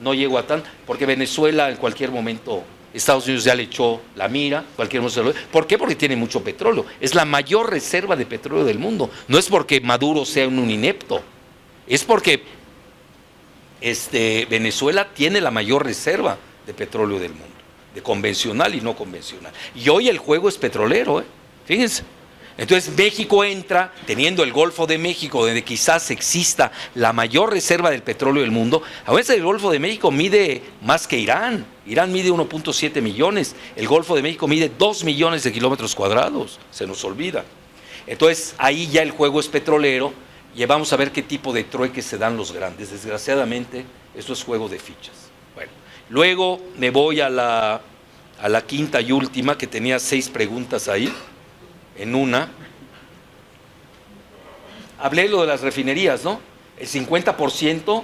no llego a tanto, porque Venezuela en cualquier momento, Estados Unidos ya le echó la mira, cualquier momento. ¿Por qué? Porque tiene mucho petróleo, es la mayor reserva de petróleo del mundo. No es porque Maduro sea un inepto, es porque Venezuela tiene la mayor reserva de petróleo del mundo, de convencional y no convencional. Y hoy el juego es petrolero, fíjense. Entonces México entra, teniendo el Golfo de México, donde quizás exista la mayor reserva del petróleo del mundo. A veces el Golfo de México mide más que Irán. Irán mide 1.7 millones, el Golfo de México mide 2 millones de kilómetros cuadrados, se nos olvida. Entonces ahí ya el juego es petrolero y vamos a ver qué tipo de trueques se dan los grandes. Desgraciadamente, esto es juego de fichas. Bueno, luego me voy a la quinta y última, que tenía 6 preguntas ahí. En una, hablé lo de las refinerías, ¿no? El 50%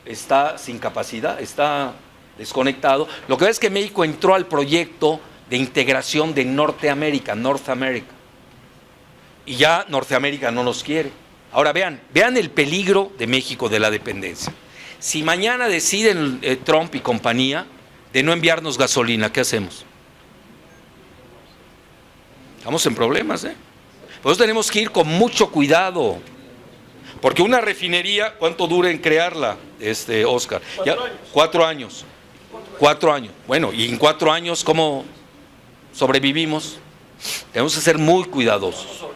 está sin capacidad, está desconectado. Lo que pasa es que México entró al proyecto de integración de Norteamérica, North America, y ya Norteamérica no nos quiere. Ahora vean el peligro de México de la dependencia. Si mañana deciden Trump y compañía de no enviarnos gasolina, ¿qué hacemos? Estamos en problemas, Por eso tenemos que ir con mucho cuidado. Porque una refinería, ¿cuánto dura en crearla, Oscar? 4 años. 4 años. Bueno, y en 4 años, ¿cómo sobrevivimos? Tenemos que ser muy cuidadosos.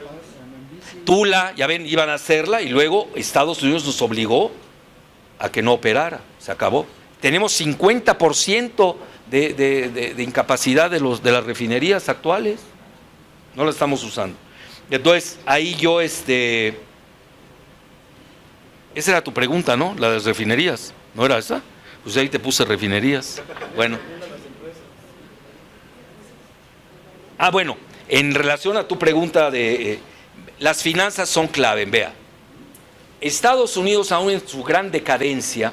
Tula, ya ven, iban a hacerla y luego Estados Unidos nos obligó a que no operara. Se acabó. Tenemos 50% de incapacidad de las refinerías actuales. No la estamos usando. Entonces, ahí yo, esa era tu pregunta, ¿no? La de las refinerías, ¿no era esa? Pues ahí te puse refinerías. Bueno. Bueno, en relación a tu pregunta de las finanzas son clave, vea. Estados Unidos, aún en su gran decadencia,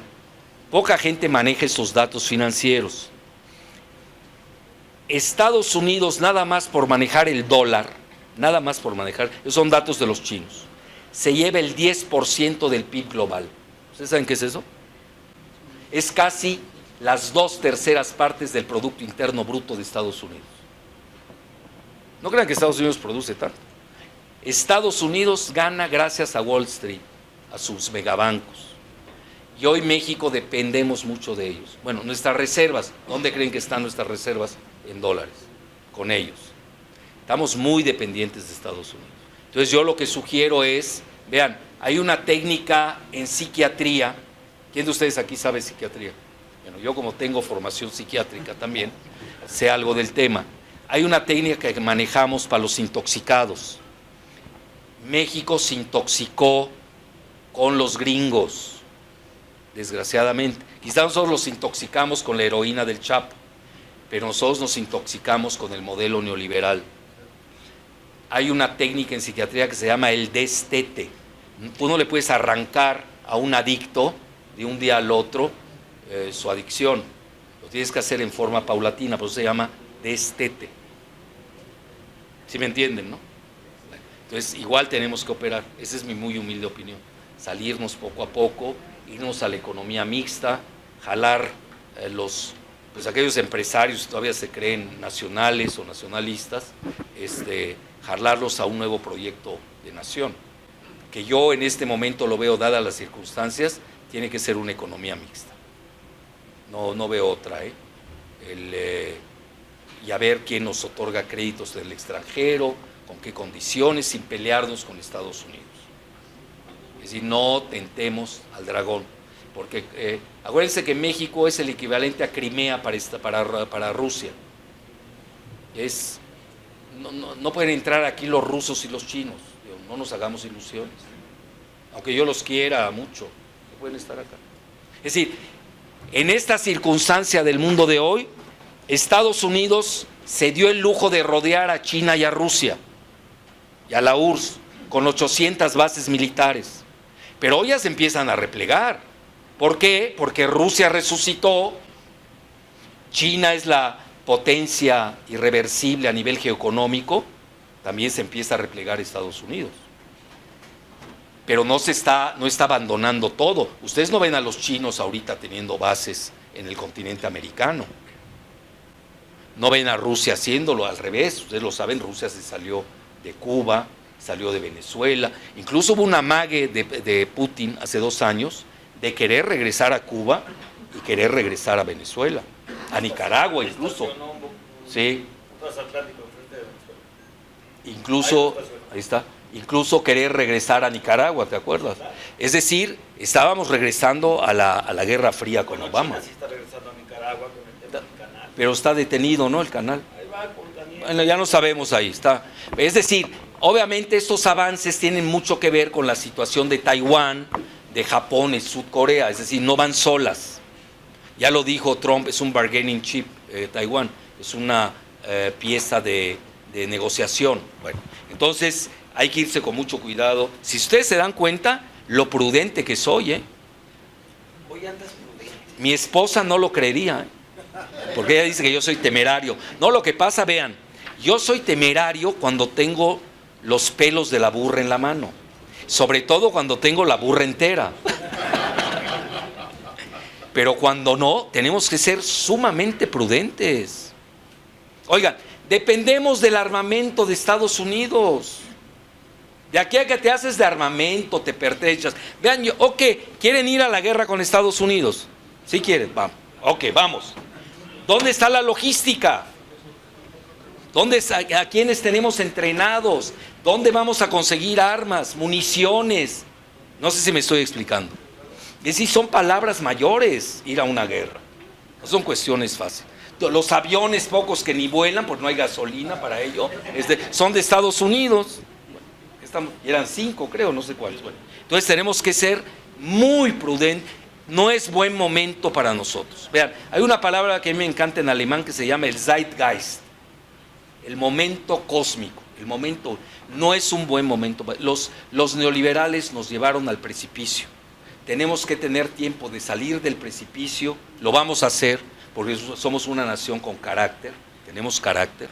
poca gente maneja esos datos financieros. Estados Unidos, nada más por manejar el dólar, nada más por manejar, esos son datos de los chinos, se lleva el 10% del PIB global. ¿Ustedes saben qué es eso? Es casi las 2/3 partes del Producto Interno Bruto de Estados Unidos. No crean que Estados Unidos produce tanto. Estados Unidos gana gracias a Wall Street, a sus megabancos. Y hoy México dependemos mucho de ellos. Bueno, nuestras reservas, ¿dónde creen que están nuestras reservas? En dólares, con ellos. Estamos muy dependientes de Estados Unidos. Entonces yo lo que sugiero es, vean, hay una técnica en psiquiatría. ¿Quién de ustedes aquí sabe psiquiatría? Bueno, yo como tengo formación psiquiátrica también, sé algo del tema. Hay una técnica que manejamos para los intoxicados. México se intoxicó con los gringos, desgraciadamente. Quizás nosotros los intoxicamos con la heroína del Chapo, pero nosotros nos intoxicamos con el modelo neoliberal. Hay una técnica en psiquiatría que se llama el destete. Tú no le puedes arrancar a un adicto de un día al otro su adicción. Lo tienes que hacer en forma paulatina, por eso se llama destete. ¿Sí me entienden, no? Entonces, igual tenemos que operar. Esa es mi muy humilde opinión. Salirnos poco a poco, irnos a la economía mixta, jalar pues aquellos empresarios que todavía se creen nacionales o nacionalistas, jalarlos a un nuevo proyecto de nación, que yo en este momento lo veo, dadas las circunstancias, tiene que ser una economía mixta. No veo otra, y a ver quién nos otorga créditos del extranjero, con qué condiciones, sin pelearnos con Estados Unidos. Es decir, no tentemos al dragón, porque acuérdense que México es el equivalente a Crimea para Rusia. No pueden entrar aquí los rusos y los chinos, no nos hagamos ilusiones, aunque yo los quiera mucho, no pueden estar acá. Es decir, en esta circunstancia del mundo de hoy, Estados Unidos se dio el lujo de rodear a China y a Rusia y a la URSS con 800 bases militares, pero hoy ya se empiezan a replegar. ¿Por qué? Porque Rusia resucitó, China es la potencia irreversible a nivel geoeconómico, también se empieza a replegar Estados Unidos. Pero no está abandonando todo. Ustedes no ven a los chinos ahorita teniendo bases en el continente americano. No ven a Rusia haciéndolo, al revés. Ustedes lo saben, Rusia se salió de Cuba, salió de Venezuela. Incluso hubo un amague de Putin hace 2 años de querer regresar a Cuba y querer regresar a Venezuela, a Nicaragua incluso. Sí. Incluso, ahí está. Incluso querer regresar a Nicaragua, ¿te acuerdas? Es decir, estábamos regresando a la Guerra Fría con Obama. China sí está regresando a Nicaragua con el tema del canal. Pero está detenido, ¿no? El canal. Ahí va, Daniel. Bueno, ya no sabemos, ahí está. Es decir, obviamente estos avances tienen mucho que ver con la situación de Taiwán, de Japón y Sudcorea, es decir, no van solas. Ya lo dijo Trump, es un bargaining chip, Taiwán, es una pieza de negociación. Bueno, entonces hay que irse con mucho cuidado. Si ustedes se dan cuenta, lo prudente que soy, Hoy andas prudente. Mi esposa no lo creería, porque ella dice que yo soy temerario. No, lo que pasa, vean, yo soy temerario cuando tengo los pelos de la burra en la mano, sobre todo cuando tengo la burra entera. Pero cuando no, tenemos que ser sumamente prudentes. Oigan, dependemos del armamento de Estados Unidos. De aquí a que te haces de armamento, te pertrechas. Vean, ¿quieren ir a la guerra con Estados Unidos? ¿Sí quieren? Vamos. Ok, vamos. ¿Dónde está la logística? ¿A quiénes tenemos entrenados? ¿Dónde vamos a conseguir armas, municiones? No sé si me estoy explicando. Es decir, son palabras mayores ir a una guerra. No son cuestiones fáciles. Los aviones, pocos que ni vuelan, porque no hay gasolina para ello, son de Estados Unidos. Eran 5, creo, no sé cuántos. Bueno, entonces tenemos que ser muy prudentes. No es buen momento para nosotros. Vean, hay una palabra que a mí me encanta en alemán que se llama el Zeitgeist, el momento cósmico. El momento no es un buen momento. Los neoliberales nos llevaron al precipicio. Tenemos que tener tiempo de salir del precipicio. Lo vamos a hacer porque somos una nación con carácter, tenemos carácter,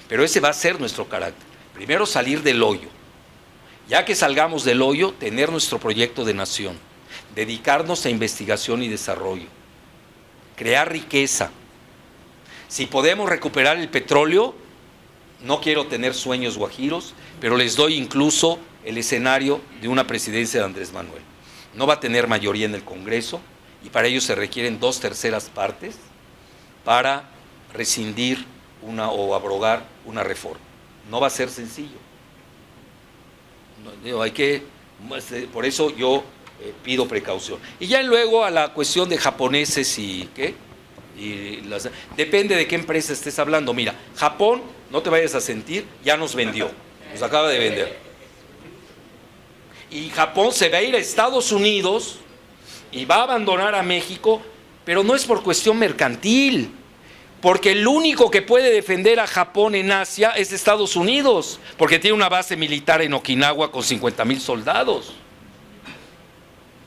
pero ese va a ser nuestro carácter. Primero salir del hoyo. Ya que salgamos del hoyo, tener nuestro proyecto de nación, dedicarnos a investigación y desarrollo, crear riqueza. Si podemos recuperar el petróleo, no quiero tener sueños guajiros, pero les doy incluso el escenario de una presidencia de Andrés Manuel. No va a tener mayoría en el Congreso y para ello se requieren 2/3 partes para rescindir o abrogar una reforma. No va a ser sencillo. Por eso yo pido precaución. Y ya luego a la cuestión de japoneses depende de qué empresa estés hablando. Mira, Japón, no te vayas a sentir, ya nos vendió, nos acaba de vender. Y Japón se va a ir a Estados Unidos y va a abandonar a México, pero no es por cuestión mercantil, porque el único que puede defender a Japón en Asia es Estados Unidos, porque tiene una base militar en Okinawa con 50,000 soldados.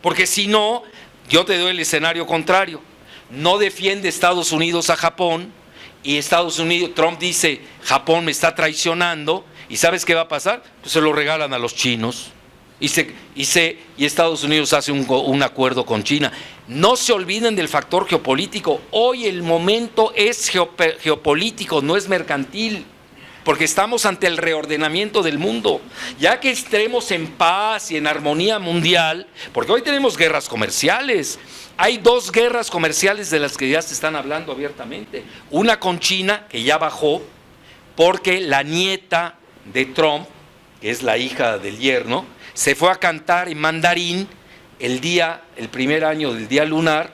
Porque si no, yo te doy el escenario contrario. No defiende Estados Unidos a Japón y Estados Unidos, Trump dice, Japón me está traicionando ¿Y sabes qué va a pasar? Pues se lo regalan a los chinos. Y Estados Unidos hace un acuerdo con China. No se olviden del factor geopolítico. Hoy el momento es geopolítico, no es mercantil, porque estamos ante el reordenamiento del mundo. Ya que estaremos en paz y en armonía mundial, porque hoy tenemos guerras comerciales. Hay 2 guerras comerciales de las que ya se están hablando abiertamente. Una con China, que ya bajó, porque la nieta de Trump, que es la hija del yerno, se fue a cantar en mandarín el primer año del día lunar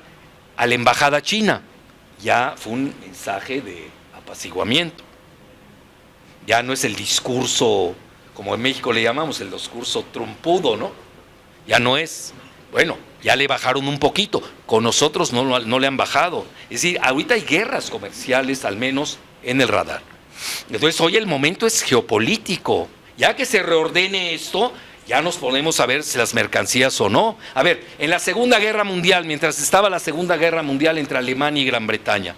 a la embajada china. Ya fue un mensaje de apaciguamiento. Ya no es el discurso, como en México le llamamos, el discurso trompudo, ¿no? Ya no es. Bueno, ya le bajaron un poquito. Con nosotros no le han bajado. Es decir, ahorita hay guerras comerciales, al menos en el radar. Entonces, hoy el momento es geopolítico. Ya que se reordene esto, ya nos ponemos a ver si las mercancías o no. A ver, en la Segunda Guerra Mundial, mientras estaba la Segunda Guerra Mundial entre Alemania y Gran Bretaña,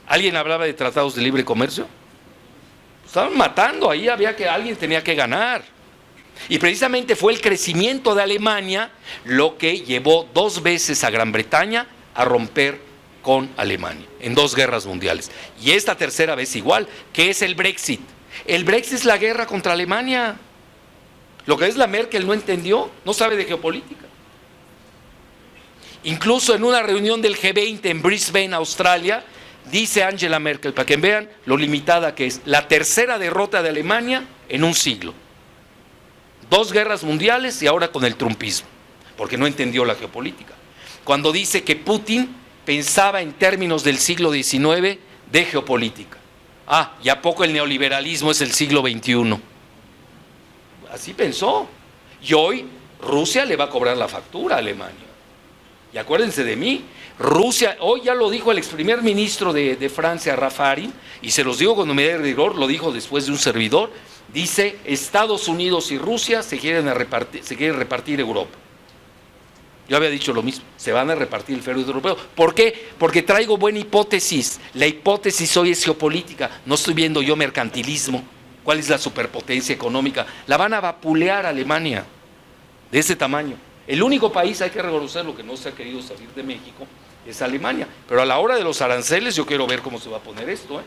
¿alguien hablaba de tratados de libre comercio? Estaban matando, ahí alguien tenía que ganar. Y precisamente fue el crecimiento de Alemania lo que llevó 2 veces a Gran Bretaña a romper con Alemania, en 2 guerras mundiales. Y esta tercera vez igual, que es el Brexit. El Brexit es la guerra contra Alemania. Lo que es la Merkel no entendió, no sabe de geopolítica. Incluso en una reunión del G20 en Brisbane, Australia, dice Angela Merkel, para que vean lo limitada que es, la tercera derrota de Alemania en un siglo. 2 guerras mundiales y ahora con el trumpismo, porque no entendió la geopolítica. Cuando dice que Putin pensaba en términos del siglo XIX de geopolítica. ¿Y a poco el neoliberalismo es el siglo XXI? Así pensó. Y hoy Rusia le va a cobrar la factura a Alemania. Y acuérdense de mí, Rusia, hoy ya lo dijo el ex primer ministro de Francia, Raffarin, y se los digo con humildad y rigor, lo dijo después de un servidor, dice, Estados Unidos y Rusia se quieren repartir Europa. Yo había dicho lo mismo, se van a repartir el feudo europeo. ¿Por qué? Porque traigo buena hipótesis. La hipótesis hoy es geopolítica, no estoy viendo yo mercantilismo. ¿Cuál es la superpotencia económica? La van a vapulear a Alemania, de ese tamaño. El único país, hay que reconocerlo, que no se ha querido salir de México, es Alemania. Pero a la hora de los aranceles, yo quiero ver cómo se va a poner esto.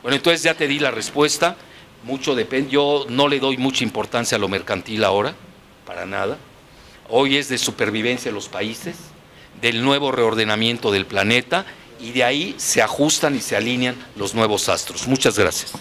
Bueno, entonces ya te di la respuesta. Mucho depende. Yo no le doy mucha importancia a lo mercantil ahora, para nada. Hoy es de supervivencia de los países, del nuevo reordenamiento del planeta, y de ahí se ajustan y se alinean los nuevos astros. Muchas gracias.